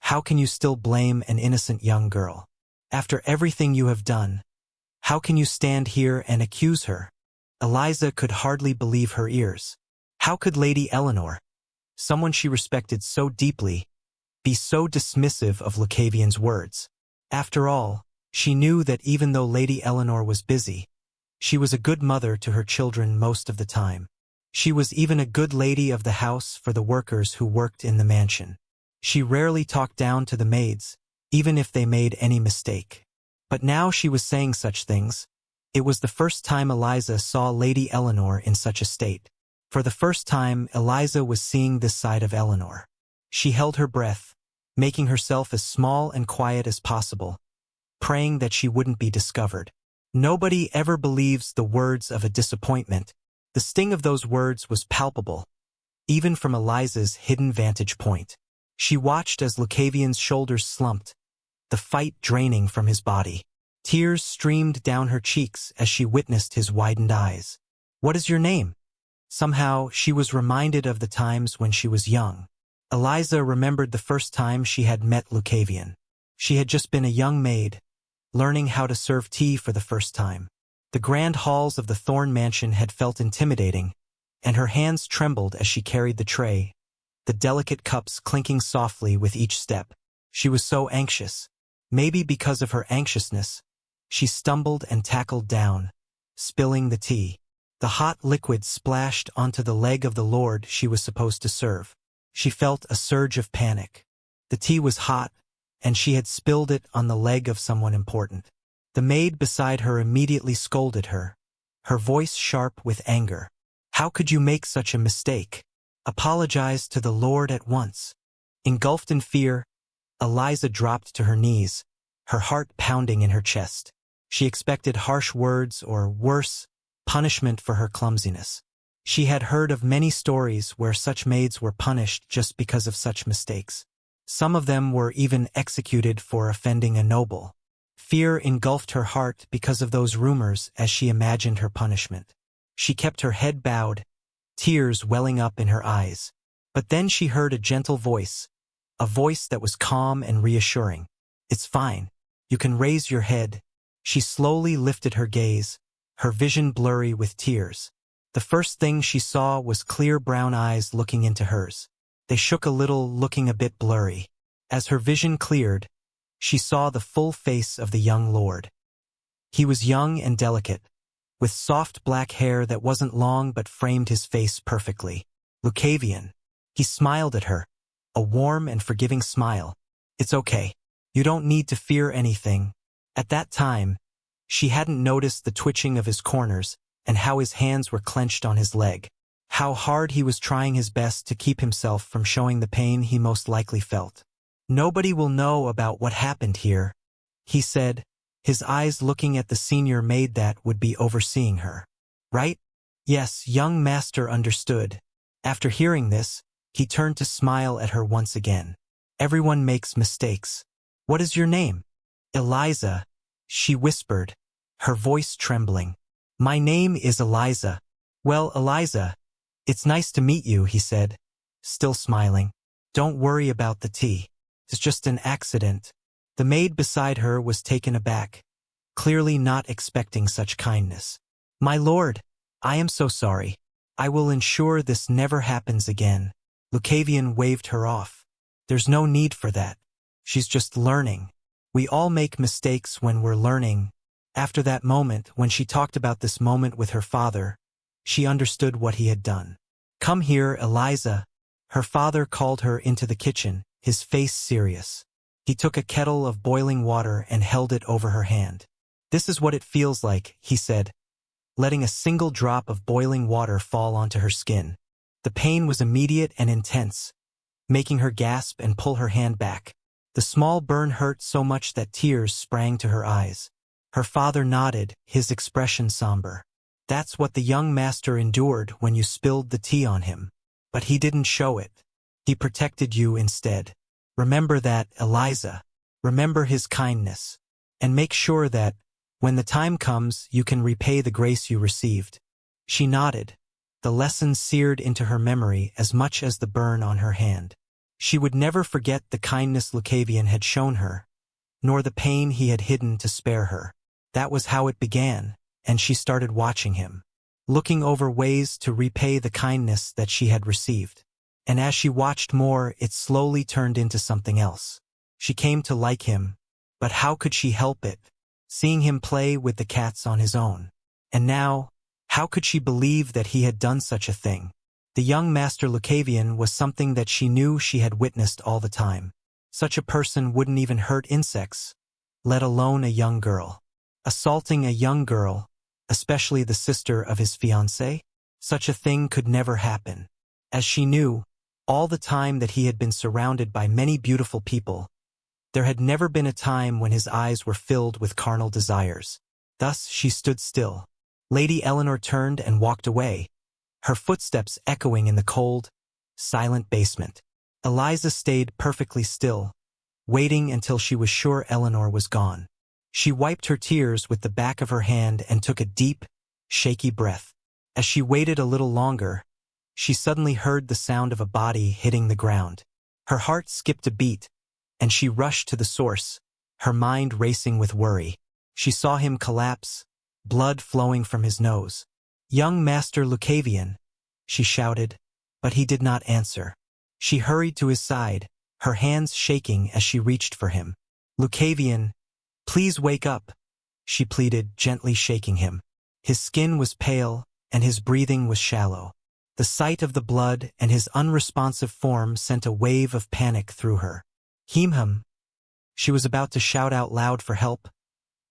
how can you still blame an innocent young girl? After everything you have done, how can you stand here and accuse her?" Eliza could hardly believe her ears. How could Lady Eleanor, someone she respected so deeply, be so dismissive of Lucavion's words? After all, she knew that even though Lady Eleanor was busy, she was a good mother to her children most of the time. She was even a good lady of the house for the workers who worked in the mansion. She rarely talked down to the maids, even if they made any mistake. But now she was saying such things. It was the first time Eliza saw Lady Eleanor in such a state. For the first time, Eliza was seeing this side of Eleanor. She held her breath, making herself as small and quiet as possible, praying that she wouldn't be discovered. Nobody ever believes the words of a disappointment. The sting of those words was palpable, even from Eliza's hidden vantage point. She watched as Lucavion's shoulders slumped, the fight draining from his body. Tears streamed down her cheeks as she witnessed his widened eyes. "What is your name?" Somehow, she was reminded of the times when she was young. Eliza remembered the first time she had met Lucavion. She had just been a young maid, learning how to serve tea for the first time. The grand halls of the Thorne mansion had felt intimidating, and her hands trembled as she carried the tray, the delicate cups clinking softly with each step. She was so anxious. Maybe because of her anxiousness, she stumbled and tackled down, spilling the tea. The hot liquid splashed onto the leg of the lord she was supposed to serve. She felt a surge of panic. The tea was hot, and she had spilled it on the leg of someone important. The maid beside her immediately scolded her, her voice sharp with anger. "How could you make such a mistake? Apologize to the lord at once." Engulfed in fear, Eliza dropped to her knees, her heart pounding in her chest. She expected harsh words or, worse, punishment for her clumsiness. She had heard of many stories where such maids were punished just because of such mistakes. Some of them were even executed for offending a noble. Fear engulfed her heart because of those rumors as she imagined her punishment. She kept her head bowed, tears welling up in her eyes. But then she heard a gentle voice, a voice that was calm and reassuring. "It's fine. You can raise your head." She slowly lifted her gaze, her vision blurry with tears. The first thing she saw was clear brown eyes looking into hers. They shook a little, looking a bit blurry. As her vision cleared, she saw the full face of the young lord. He was young and delicate, with soft black hair that wasn't long but framed his face perfectly. Lucavion. He smiled at her, a warm and forgiving smile. "It's okay. You don't need to fear anything." At that time, she hadn't noticed the twitching of his corners and how his hands were clenched on his leg, how hard he was trying his best to keep himself from showing the pain he most likely felt. "Nobody will know about what happened here," he said, his eyes looking at the senior maid that would be overseeing her. "Right?" Yes, young master understood. After hearing this, he turned to smile at her once again. "Everyone makes mistakes. What is your name?" "Eliza," she whispered, her voice trembling. "My name is Eliza." "Well, Eliza, it's nice to meet you," he said, still smiling. "Don't worry about the tea. It's just an accident." The maid beside her was taken aback, clearly not expecting such kindness. "My lord, I am so sorry. I will ensure this never happens again." Lucavion waved her off. "There's no need for that. She's just learning. We all make mistakes when we're learning." After that moment, when she talked about this moment with her father, she understood what he had done. "Come here, Eliza." Her father called her into the kitchen, his face serious. He took a kettle of boiling water and held it over her hand. "This is what it feels like," he said, letting a single drop of boiling water fall onto her skin. The pain was immediate and intense, making her gasp and pull her hand back. The small burn hurt so much that tears sprang to her eyes. Her father nodded, his expression somber. "That's what the young master endured when you spilled the tea on him. But he didn't show it. He protected you instead. Remember that, Eliza. Remember his kindness. And make sure that, when the time comes, you can repay the grace you received." She nodded, the lesson seared into her memory as much as the burn on her hand. She would never forget the kindness Lucavion had shown her, nor the pain he had hidden to spare her. That was how it began, and she started watching him, looking over ways to repay the kindness that she had received. And as she watched more, it slowly turned into something else. She came to like him, but how could she help it, seeing him play with the cats on his own? And now, how could she believe that he had done such a thing? The young master Lucavion was something that she knew she had witnessed all the time. Such a person wouldn't even hurt insects, let alone a young girl. Assaulting a young girl, especially the sister of his fiancée? Such a thing could never happen. As she knew, all the time that he had been surrounded by many beautiful people, there had never been a time when his eyes were filled with carnal desires. Thus she stood still. Lady Eleanor turned and walked away, her footsteps echoing in the cold, silent basement. Eliza stayed perfectly still, waiting until she was sure Eleanor was gone. She wiped her tears with the back of her hand and took a deep, shaky breath. As she waited a little longer, she suddenly heard the sound of a body hitting the ground. Her heart skipped a beat, and she rushed to the source, her mind racing with worry. She saw him collapse, blood flowing from his nose. "Young Master Lucavion," she shouted, but he did not answer. She hurried to his side, her hands shaking as she reached for him. "Lucavion, please wake up," she pleaded, gently shaking him. His skin was pale, and his breathing was shallow. The sight of the blood and his unresponsive form sent a wave of panic through her. "Him." She was about to shout out loud for help,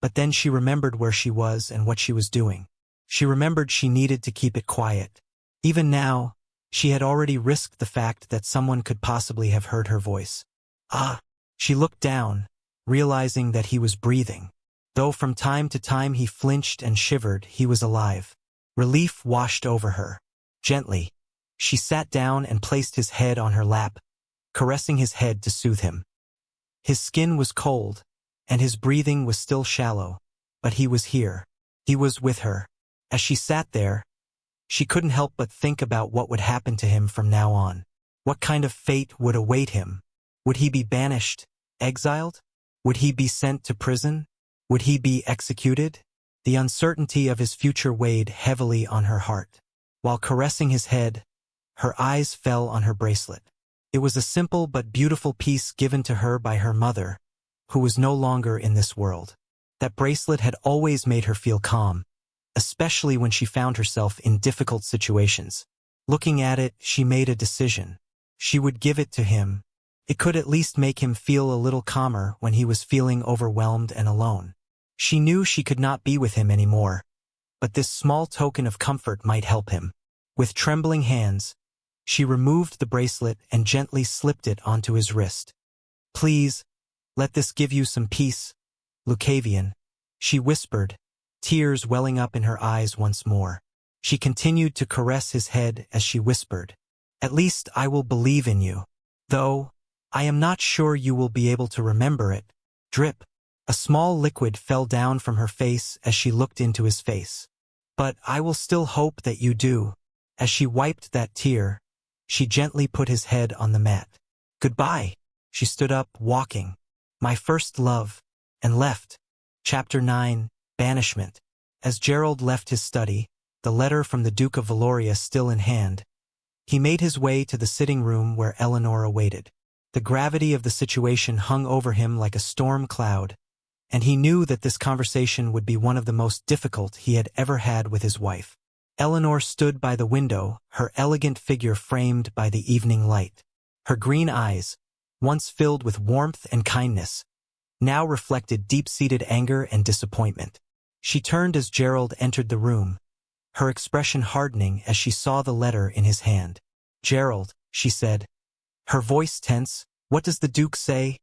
but then she remembered where she was and what she was doing. She remembered she needed to keep it quiet. Even now, she had already risked the fact that someone could possibly have heard her voice. "Ah!" She looked down, realizing that he was breathing. Though from time to time he flinched and shivered, he was alive. Relief washed over her. Gently, she sat down and placed his head on her lap, caressing his head to soothe him. His skin was cold, and his breathing was still shallow, but he was here. He was with her. As she sat there, she couldn't help but think about what would happen to him from now on. What kind of fate would await him? Would he be banished, exiled? Would he be sent to prison? Would he be executed? The uncertainty of his future weighed heavily on her heart. While caressing his head, her eyes fell on her bracelet. It was a simple but beautiful piece given to her by her mother, who was no longer in this world. That bracelet had always made her feel calm, especially when she found herself in difficult situations. Looking at it, she made a decision. She would give it to him. It could at least make him feel a little calmer when he was feeling overwhelmed and alone. She knew she could not be with him anymore, but this small token of comfort might help him. With trembling hands, she removed the bracelet and gently slipped it onto his wrist. "Please, let this give you some peace, Lucavion," she whispered, tears welling up in her eyes once more. She continued to caress his head as she whispered, "At least I will believe in you. Though, I am not sure you will be able to remember it." Drip. A small liquid fell down from her face as she looked into his face. "But I will still hope that you do." As she wiped that tear, she gently put his head on the mat. "Goodbye." She stood up, walking. "My first love," and left. Chapter 9, Banishment. As Gerald left his study, the letter from the Duke of Valoria still in hand, he made his way to the sitting room where Eleanor awaited. The gravity of the situation hung over him like a storm cloud, and he knew that this conversation would be one of the most difficult he had ever had with his wife. Eleanor stood by the window, her elegant figure framed by the evening light. Her green eyes, once filled with warmth and kindness, now reflected deep-seated anger and disappointment. She turned as Gerald entered the room, her expression hardening as she saw the letter in his hand. "Gerald," she said, her voice tense, "what does the Duke say?"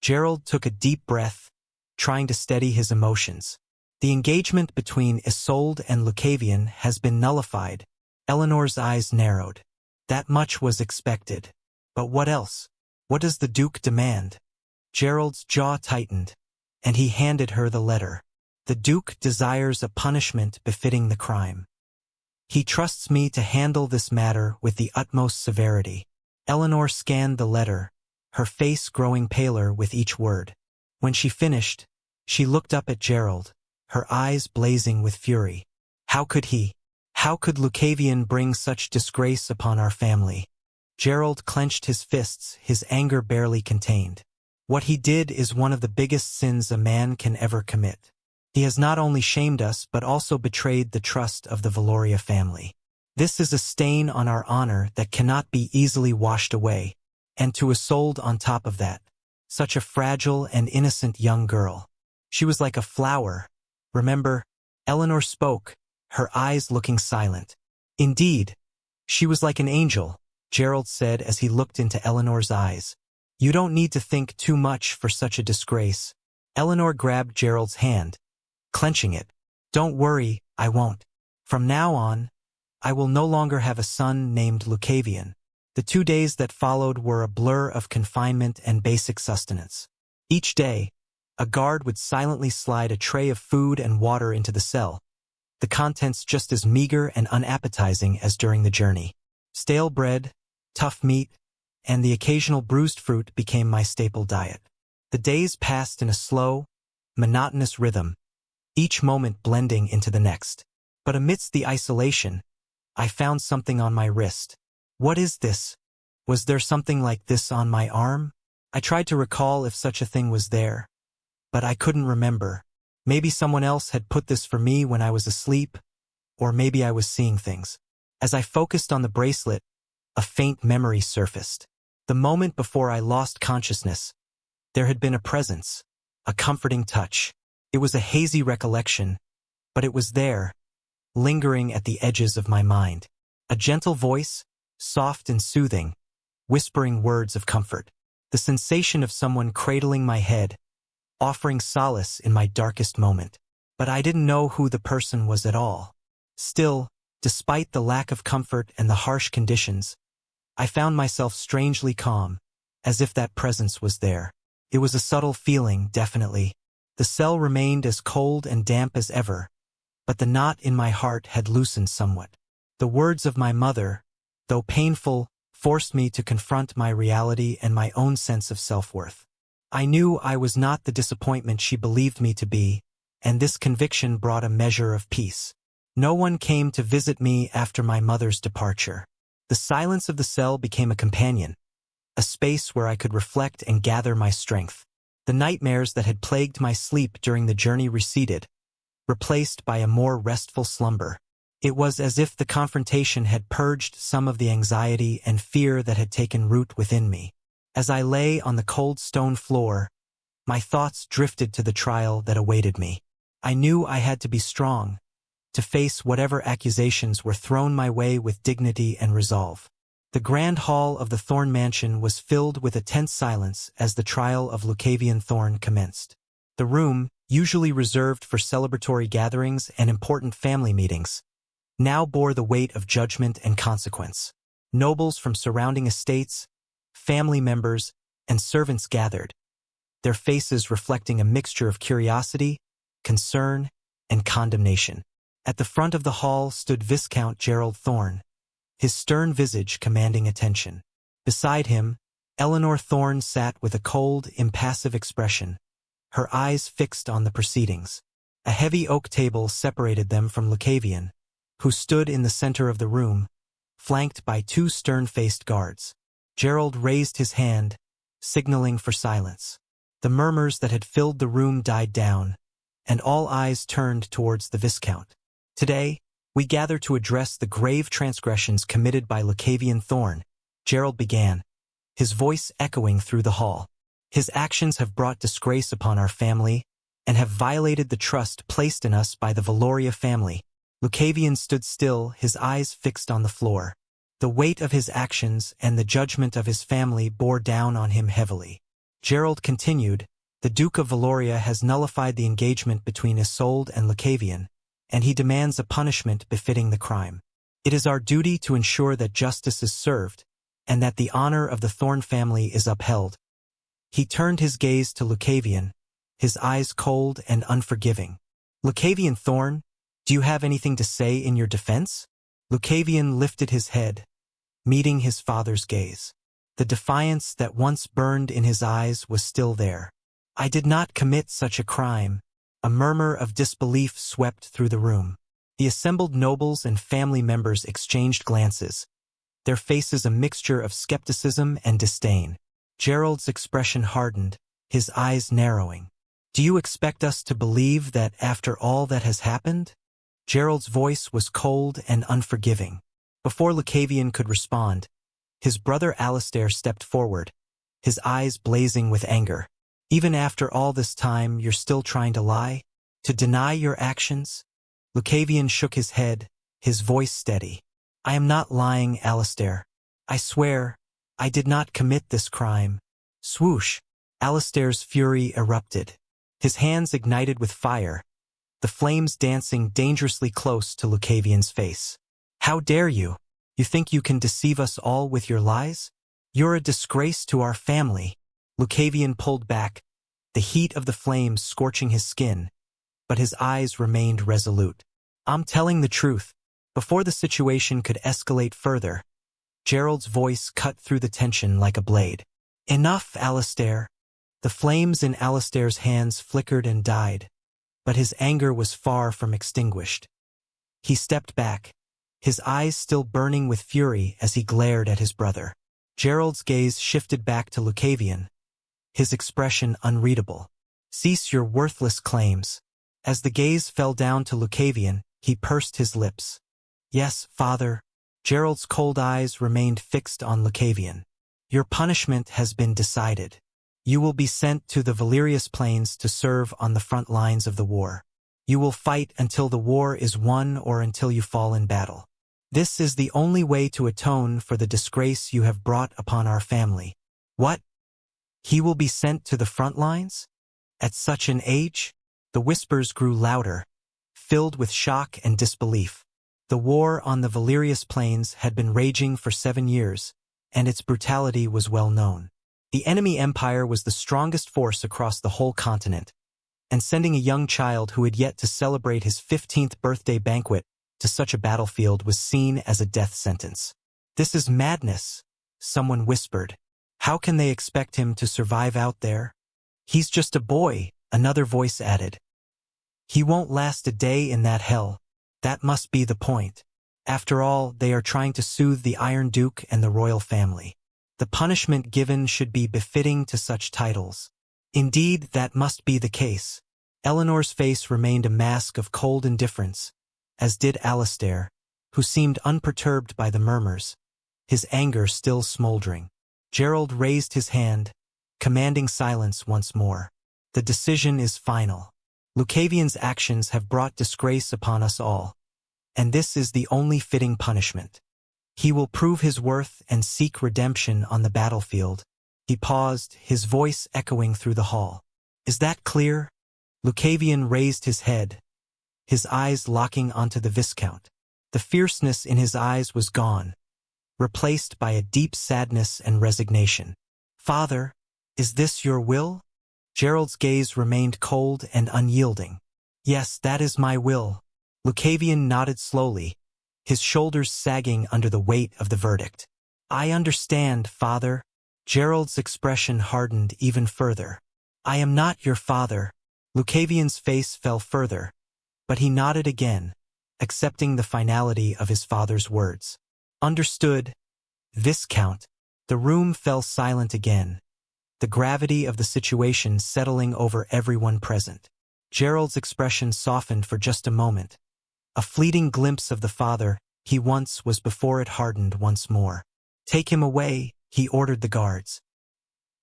Gerald took a deep breath, trying to steady his emotions. "The engagement between Isolde and Lucavion has been nullified." Eleanor's eyes narrowed. "That much was expected. But what else? What does the Duke demand?" Gerald's jaw tightened, and he handed her the letter. "The Duke desires a punishment befitting the crime. He trusts me to handle this matter with the utmost severity." Eleanor scanned the letter, her face growing paler with each word. When she finished, she looked up at Gerald, her eyes blazing with fury. How could Lucavion bring such disgrace upon our family? Gerald clenched his fists, his anger barely contained. "What he did is one of the biggest sins a man can ever commit. He has not only shamed us but also betrayed the trust of the Valoria family. This is a stain on our honor that cannot be easily washed away, and to Isolde on top of that. Such a fragile and innocent young girl. She was like a flower. Remember?" Eleanor spoke, her eyes looking silent. "Indeed, she was like an angel," Gerald said as he looked into Eleanor's eyes. "You don't need to think too much for such a disgrace." Eleanor grabbed Gerald's hand, clenching it. "Don't worry, I won't. From now on, I will no longer have a son named Lucavion." The 2 days that followed were a blur of confinement and basic sustenance. Each day, a guard would silently slide a tray of food and water into the cell, the contents just as meager and unappetizing as during the journey. Stale bread, tough meat, and the occasional bruised fruit became my staple diet. The days passed in a slow, monotonous rhythm, each moment blending into the next. But amidst the isolation, I found something on my wrist. What is this? Was there something like this on my arm? I tried to recall if such a thing was there, but I couldn't remember. Maybe someone else had put this for me when I was asleep, or maybe I was seeing things. As I focused on the bracelet, a faint memory surfaced. The moment before I lost consciousness, there had been a presence, a comforting touch. It was a hazy recollection, but it was there, lingering at the edges of my mind. A gentle voice, soft and soothing, whispering words of comfort. The sensation of someone cradling my head, offering solace in my darkest moment. But I didn't know who the person was at all. Still, despite the lack of comfort and the harsh conditions, I found myself strangely calm, as if that presence was there. It was a subtle feeling, definitely. The cell remained as cold and damp as ever, but the knot in my heart had loosened somewhat. The words of my mother, though painful, forced me to confront my reality and my own sense of self-worth. I knew I was not the disappointment she believed me to be, and this conviction brought a measure of peace. No one came to visit me after my mother's departure. The silence of the cell became a companion, a space where I could reflect and gather my strength. The nightmares that had plagued my sleep during the journey receded, replaced by a more restful slumber. It was as if the confrontation had purged some of the anxiety and fear that had taken root within me. As I lay on the cold stone floor, my thoughts drifted to the trial that awaited me. I knew I had to be strong, to face whatever accusations were thrown my way with dignity and resolve. The grand hall of the Thorne mansion was filled with a tense silence as the trial of Lucavion Thorne commenced. The room, usually reserved for celebratory gatherings and important family meetings, now bore the weight of judgment and consequence. Nobles from surrounding estates, family members, and servants gathered, their faces reflecting a mixture of curiosity, concern, and condemnation. At the front of the hall stood Viscount Gerald Thorne, his stern visage commanding attention. Beside him, Eleanor Thorne sat with a cold, impassive expression, her eyes fixed on the proceedings. A heavy oak table separated them from Lucavion, who stood in the center of the room, flanked by two stern-faced guards. Gerald raised his hand, signaling for silence. The murmurs that had filled the room died down, and all eyes turned towards the Viscount. Today, we gather to address the grave transgressions committed by Lucavion Thorne, Gerald began, his voice echoing through the hall. His actions have brought disgrace upon our family and have violated the trust placed in us by the Valoria family. Lucavion stood still, his eyes fixed on the floor. The weight of his actions and the judgment of his family bore down on him heavily. Gerald continued, "The Duke of Valoria has nullified the engagement between Isolde and Lucavion, and he demands a punishment befitting the crime. It is our duty to ensure that justice is served, and that the honor of the Thorne family is upheld." He turned his gaze to Lucavion, his eyes cold and unforgiving. "Lucavion Thorne, do you have anything to say in your defense?" Lucavion lifted his head, meeting his father's gaze. The defiance that once burned in his eyes was still there. "I did not commit such a crime." A murmur of disbelief swept through the room. The assembled nobles and family members exchanged glances, their faces a mixture of skepticism and disdain. Gerald's expression hardened, his eyes narrowing. "Do you expect us to believe that after all that has happened?" Gerald's voice was cold and unforgiving. Before Lucavion could respond, his brother Alistair stepped forward, his eyes blazing with anger. "Even after all this time, you're still trying to lie? To deny your actions?" Lucavion shook his head, his voice steady. "I am not lying, Alistair. I swear, I did not commit this crime." Swoosh! Alistair's fury erupted. His hands ignited with fire, the flames dancing dangerously close to Lucavion's face. "How dare you? You think you can deceive us all with your lies? You're a disgrace to our family." Lucavion pulled back, the heat of the flames scorching his skin, but his eyes remained resolute. "I'm telling the truth." Before the situation could escalate further, Gerald's voice cut through the tension like a blade. "Enough, Alistair." The flames in Alistair's hands flickered and died, but his anger was far from extinguished. He stepped back, his eyes still burning with fury as he glared at his brother. Gerald's gaze shifted back to Lucavion, his expression unreadable. "Cease your worthless claims." As the gaze fell down to Lucavion, he pursed his lips. "Yes, father." Gerald's cold eyes remained fixed on Lucavion. "Your punishment has been decided. You will be sent to the Valerius Plains to serve on the front lines of the war. You will fight until the war is won or until you fall in battle. This is the only way to atone for the disgrace you have brought upon our family." "What? He will be sent to the front lines? At such an age?" The whispers grew louder, filled with shock and disbelief. The war on the Valerius Plains had been raging for 7 years, and its brutality was well known. The enemy empire was the strongest force across the whole continent, and sending a young child who had yet to celebrate his 15th birthday banquet to such a battlefield was seen as a death sentence. "This is madness," someone whispered. How can they expect him to survive out there? He's just a boy, another voice added. He won't last a day in that hell. That must be the point. After all, they are trying to soothe the Iron Duke and the royal family. The punishment given should be befitting to such titles. Indeed, that must be the case. Eleanor's face remained a mask of cold indifference, as did Alistair, who seemed unperturbed by the murmurs, his anger still smoldering. Gerald raised his hand, commanding silence once more. The decision is final. Lucavion's actions have brought disgrace upon us all, and this is the only fitting punishment. He will prove his worth and seek redemption on the battlefield. He paused, his voice echoing through the hall. Is that clear? Lucavion raised his head, his eyes locking onto the Viscount. The fierceness in his eyes was gone, replaced by a deep sadness and resignation. Father, is this your will? Gerald's gaze remained cold and unyielding. Yes, that is my will. Lucavion nodded slowly, his shoulders sagging under the weight of the verdict. I understand, Father. Gerald's expression hardened even further. I am not your father. Lucavion's face fell further, but he nodded again, accepting the finality of his father's words. Understood, Viscount. The room fell silent again, the gravity of the situation settling over everyone present. Gerald's expression softened for just a moment, a fleeting glimpse of the father he once was before it hardened once more. Take him away, he ordered the guards.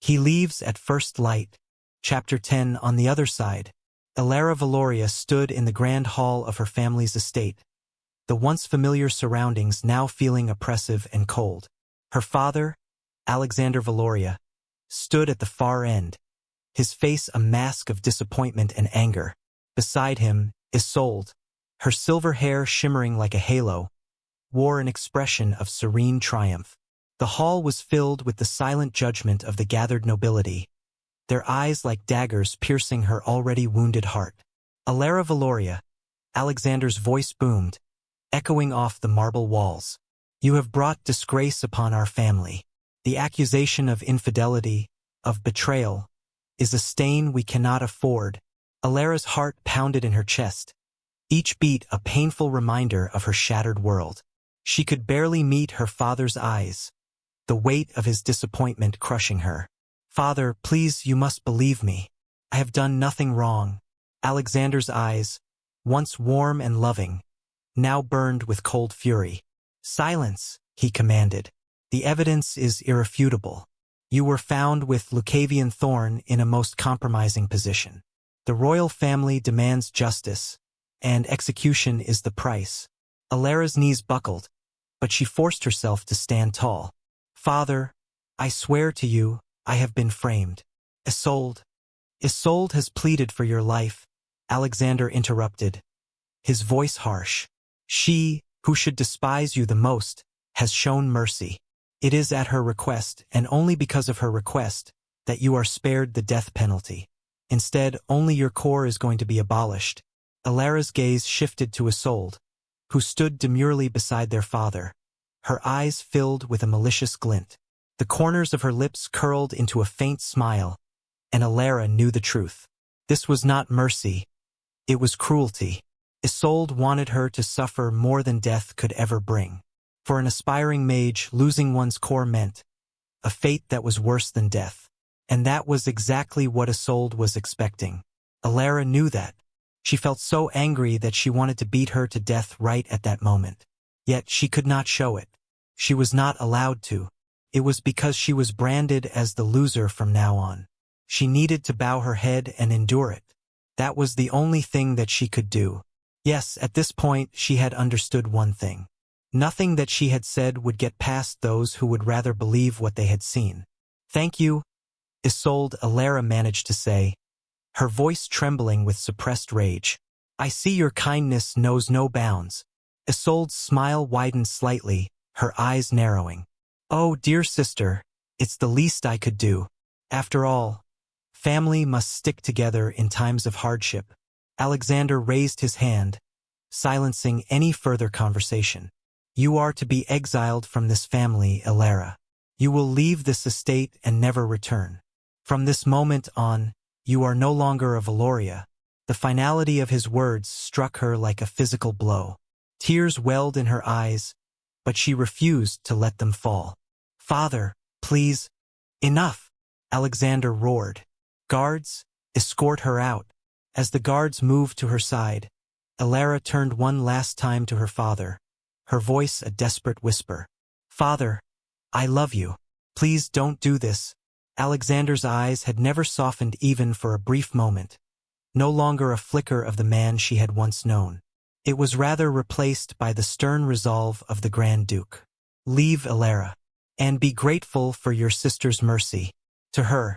He leaves at first light. Chapter 10. On the other side, Elara Valoria stood in the grand hall of her family's estate, the once familiar surroundings now feeling oppressive and cold. Her father, Alexander Valoria, stood at the far end, his face a mask of disappointment and anger. Beside him, Isolde, her silver hair shimmering like a halo, wore an expression of serene triumph. The hall was filled with the silent judgment of the gathered nobility, their eyes like daggers piercing her already wounded heart. Elara Valoria, Alexander's voice boomed, echoing off the marble walls. You have brought disgrace upon our family. The accusation of infidelity, of betrayal, is a stain we cannot afford. Alara's heart pounded in her chest, each beat a painful reminder of her shattered world. She could barely meet her father's eyes, the weight of his disappointment crushing her. Father, please, you must believe me. I have done nothing wrong. Alexander's eyes, once warm and loving, now burned with cold fury. Silence, he commanded. The evidence is irrefutable. You were found with Lucavion Thorne in a most compromising position. The royal family demands justice, and execution is the price. Alara's knees buckled, but she forced herself to stand tall. Father, I swear to you, I have been framed. Isolde has pleaded for your life, Alexander interrupted, his voice harsh. She, who should despise you the most, has shown mercy. It is at her request, and only because of her request, that you are spared the death penalty. Instead, only your core is going to be abolished. Alara's gaze shifted to Isolde, who stood demurely beside their father, her eyes filled with a malicious glint. The corners of her lips curled into a faint smile, and Elara knew the truth. This was not mercy. It was cruelty. Isolde wanted her to suffer more than death could ever bring. For an aspiring mage, losing one's core meant a fate that was worse than death. And that was exactly what Isolde was expecting. Elara knew that. She felt so angry that she wanted to beat her to death right at that moment. Yet she could not show it. She was not allowed to. It was because she was branded as the loser from now on. She needed to bow her head and endure it. That was the only thing that she could do. Yes, at this point she had understood one thing. Nothing that she had said would get past those who would rather believe what they had seen. Thank you, Isolde, Elara managed to say, her voice trembling with suppressed rage. I see your kindness knows no bounds. Isolde's smile widened slightly, her eyes narrowing. Oh, dear sister, it's the least I could do. After all, family must stick together in times of hardship. Alexander raised his hand, silencing any further conversation. You are to be exiled from this family, Elara. You will leave this estate and never return. From this moment on, you are no longer a Valoria. The finality of his words struck her like a physical blow. Tears welled in her eyes, but she refused to let them fall. "Father, please, enough!" Alexander roared. "Guards, escort her out." As the guards moved to her side, Elara turned one last time to her father, her voice a desperate whisper. "Father, I love you. Please don't do this." Alexander's eyes had never softened even for a brief moment, no longer a flicker of the man she had once known. It was rather replaced by the stern resolve of the Grand Duke. "Leave Elara, and be grateful for your sister's mercy." To her,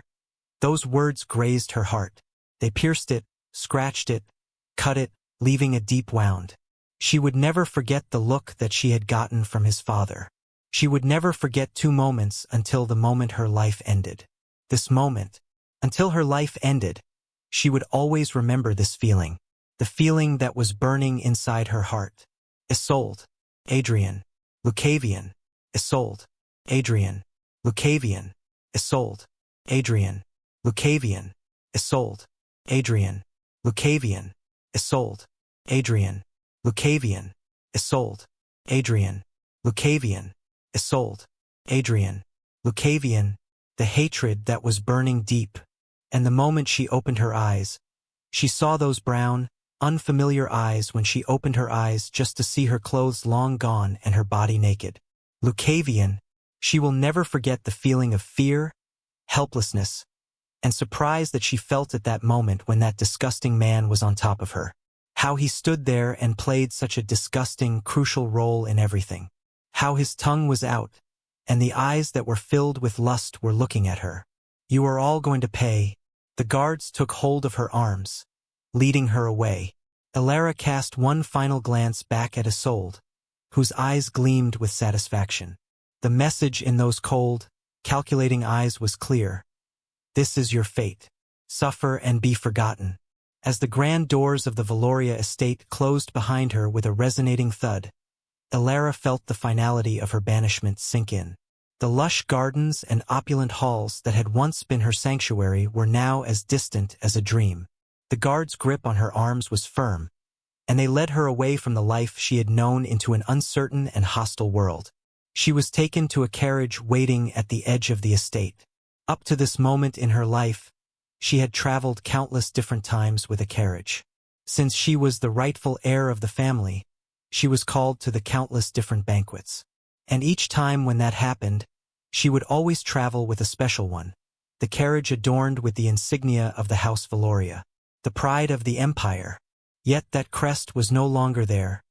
those words grazed her heart. They pierced it, scratched it, cut it, leaving a deep wound. She would never forget the look that she had gotten from his father. She would never forget 2 moments until the moment her life ended. This moment, until her life ended, she would always remember this feeling, the feeling that was burning inside her heart. Isolde, Adrian, Lucavion, Isolde, Adrian, Lucavion, Isolde, Adrian, Lucavion, Isolde, Adrian, Lucavion, Isolde, Adrian, Lucavion, Isolde, Adrian, Lucavion, Isolde, Adrian, Lucavion, the hatred that was burning deep, and the moment she opened her eyes, she saw those brown, unfamiliar eyes when she opened her eyes just to see her clothes long gone and her body naked. Lucavion, she will never forget the feeling of fear, helplessness, and surprise that she felt at that moment when that disgusting man was on top of her. How he stood there and played such a disgusting, crucial role in everything. How his tongue was out, and the eyes that were filled with lust were looking at her. "You are all going to pay." The guards took hold of her arms, leading her away. Elara cast one final glance back at Isolde, whose eyes gleamed with satisfaction. The message in those cold, calculating eyes was clear. This is your fate. Suffer and be forgotten. As the grand doors of the Valoria estate closed behind her with a resonating thud, Elara felt the finality of her banishment sink in. The lush gardens and opulent halls that had once been her sanctuary were now as distant as a dream. The guard's grip on her arms was firm, and they led her away from the life she had known into an uncertain and hostile world. She was taken to a carriage waiting at the edge of the estate. Up to this moment in her life, she had traveled countless different times with a carriage. Since she was the rightful heir of the family, she was called to the countless different banquets. And each time when that happened, she would always travel with a special one, the carriage adorned with the insignia of the House Valoria, the pride of the empire. Yet that crest was no longer there,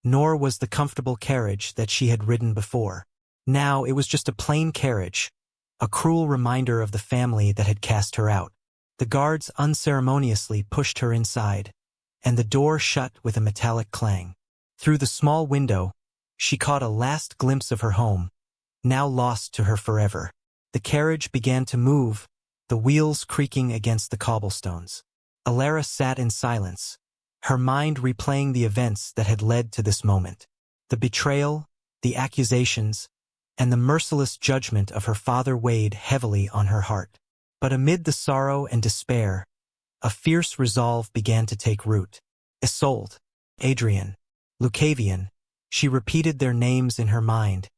nor was the comfortable carriage that she had ridden before. Now it was just a plain carriage, a cruel reminder of the family that had cast her out. The guards unceremoniously pushed her inside, and the door shut with a metallic clang. Through the small window, she caught a last glimpse of her home, now lost to her forever. The carriage began to move, the wheels creaking against the cobblestones. Elara sat in silence, her mind replaying the events that had led to this moment. The betrayal, the accusations, and the merciless judgment of her father weighed heavily on her heart. But amid the sorrow and despair, a fierce resolve began to take root. Isolde, Adrian, Lucavion, she repeated their names in her mind,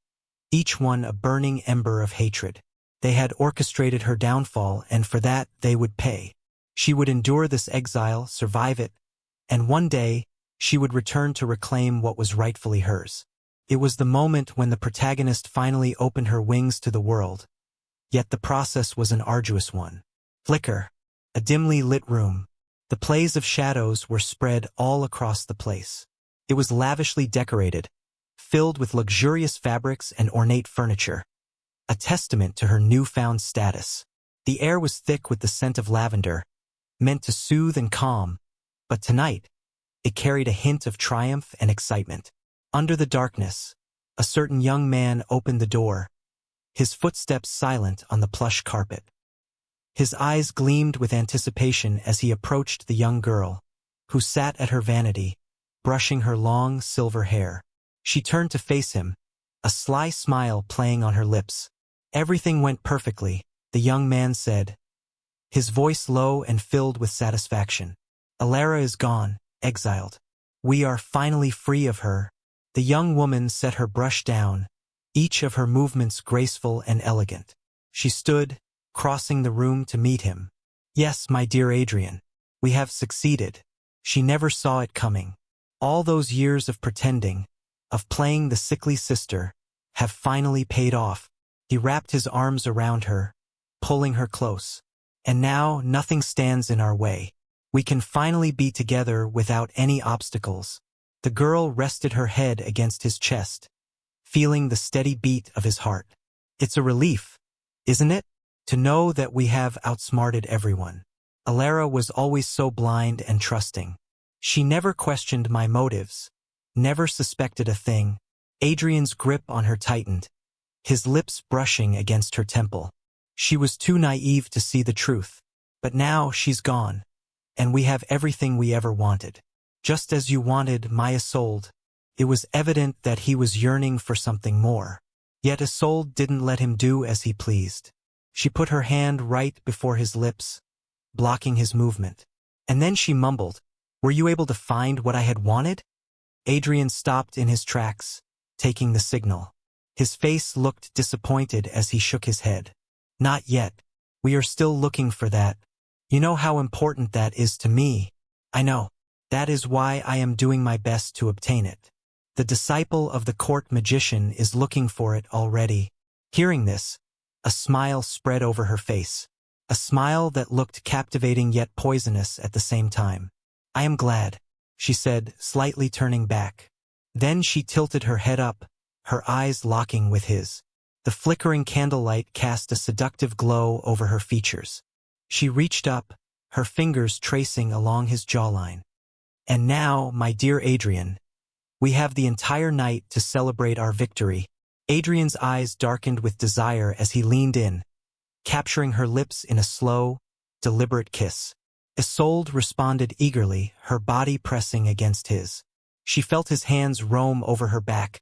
each one a burning ember of hatred. They had orchestrated her downfall, and for that they would pay. She would endure this exile, survive it, and one day she would return to reclaim what was rightfully hers. It was the moment when the protagonist finally opened her wings to the world, yet the process was an arduous one. Flicker, a dimly lit room. The plays of shadows were spread all across the place. It was lavishly decorated, filled with luxurious fabrics and ornate furniture, a testament to her newfound status. The air was thick with the scent of lavender, meant to soothe and calm, but tonight, it carried a hint of triumph and excitement. Under the darkness, a certain young man opened the door, his footsteps silent on the plush carpet. His eyes gleamed with anticipation as he approached the young girl, who sat at her vanity, brushing her long silver hair. She turned to face him, a sly smile playing on her lips. Everything went perfectly, the young man said, his voice low and filled with satisfaction. Alara is gone, exiled. We are finally free of her. The young woman set her brush down, each of her movements graceful and elegant. She stood, crossing the room to meet him. Yes, my dear Adrian, we have succeeded. She never saw it coming. All those years of pretending, of playing the sickly sister, have finally paid off. He wrapped his arms around her, pulling her close. And now nothing stands in our way. We can finally be together without any obstacles. The girl rested her head against his chest, feeling the steady beat of his heart. It's a relief, isn't it? To know that we have outsmarted everyone. Alara was always so blind and trusting. She never questioned my motives, never suspected a thing. Adrian's grip on her tightened, his lips brushing against her temple. She was too naive to see the truth. But now she's gone, and we have everything we ever wanted. Just as you wanted, my Isolde. It was evident that he was yearning for something more. Yet Isolde didn't let him do as he pleased. She put her hand right before his lips, blocking his movement. And then she mumbled, "Were you able to find what I had wanted?" Adrian stopped in his tracks, taking the signal. His face looked disappointed as he shook his head. Not yet. We are still looking for that. You know how important that is to me. I know. That is why I am doing my best to obtain it. The disciple of the court magician is looking for it already. Hearing this, a smile spread over her face. A smile that looked captivating yet poisonous at the same time. I am glad, she said, slightly turning back. Then she tilted her head up, her eyes locking with his. The flickering candlelight cast a seductive glow over her features. She reached up, her fingers tracing along his jawline. And now, my dear Adrian, we have the entire night to celebrate our victory. Adrian's eyes darkened with desire as he leaned in, capturing her lips in a slow, deliberate kiss. Isolde responded eagerly, her body pressing against his. She felt his hands roam over her back,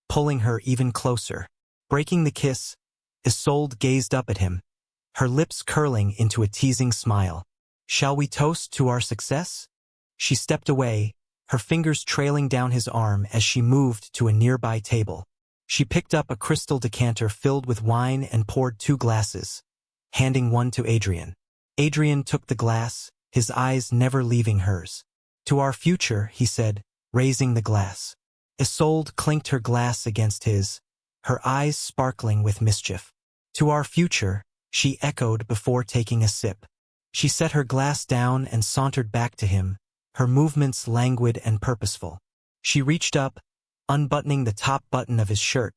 pulling her even closer. Breaking the kiss, Isolde gazed up at him, her lips curling into a teasing smile. Shall we toast to our success? She stepped away, her fingers trailing down his arm as she moved to a nearby table. She picked up a crystal decanter filled with wine and poured 2 glasses, handing one to Adrian. Adrian took the glass, his eyes never leaving hers. To our future, he said, raising the glass. Isolde clinked her glass against his, her eyes sparkling with mischief. To our future, she echoed before taking a sip. She set her glass down and sauntered back to him, her movements languid and purposeful. She reached up, unbuttoning the top button of his shirt,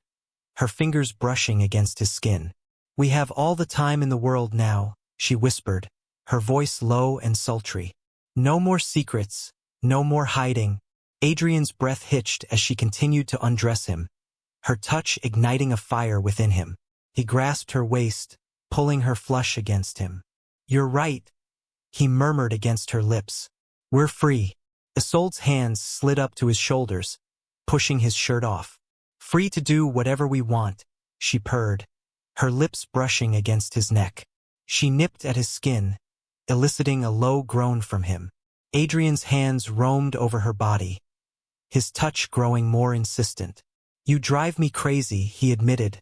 her fingers brushing against his skin. We have all the time in the world now, she whispered, her voice low and sultry. No more secrets, no more hiding. Adrian's breath hitched as she continued to undress him, her touch igniting a fire within him. He grasped her waist, pulling her flush against him. You're right, he murmured against her lips. We're free. Isolde's hands slid up to his shoulders, pushing his shirt off. Free to do whatever we want, she purred, her lips brushing against his neck. She nipped at his skin, eliciting a low groan from him. Adrian's hands roamed over her body, his touch growing more insistent. You drive me crazy, he admitted,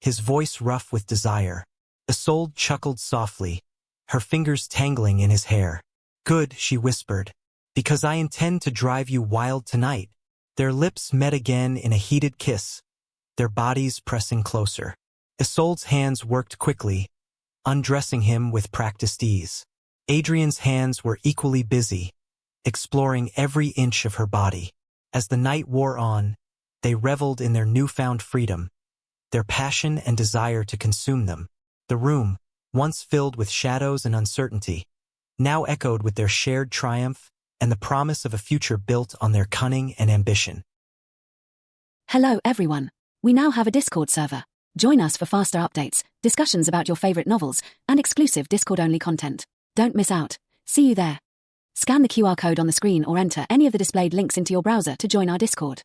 his voice rough with desire. Isolde chuckled softly, her fingers tangling in his hair. Good, she whispered, because I intend to drive you wild tonight. Their lips met again in a heated kiss, their bodies pressing closer. Isolde's hands worked quickly, undressing him with practiced ease. Adrian's hands were equally busy, exploring every inch of her body. As the night wore on, they reveled in their newfound freedom, their passion and desire to consume them. The room, once filled with shadows and uncertainty, now echoed with their shared triumph and the promise of a future built on their cunning and ambition. Hello everyone. We now have a Discord server. Join us for faster updates, discussions about your favorite novels, and exclusive Discord-only content. Don't miss out. See you there. Scan the QR code on the screen or enter any of the displayed links into your browser to join our Discord.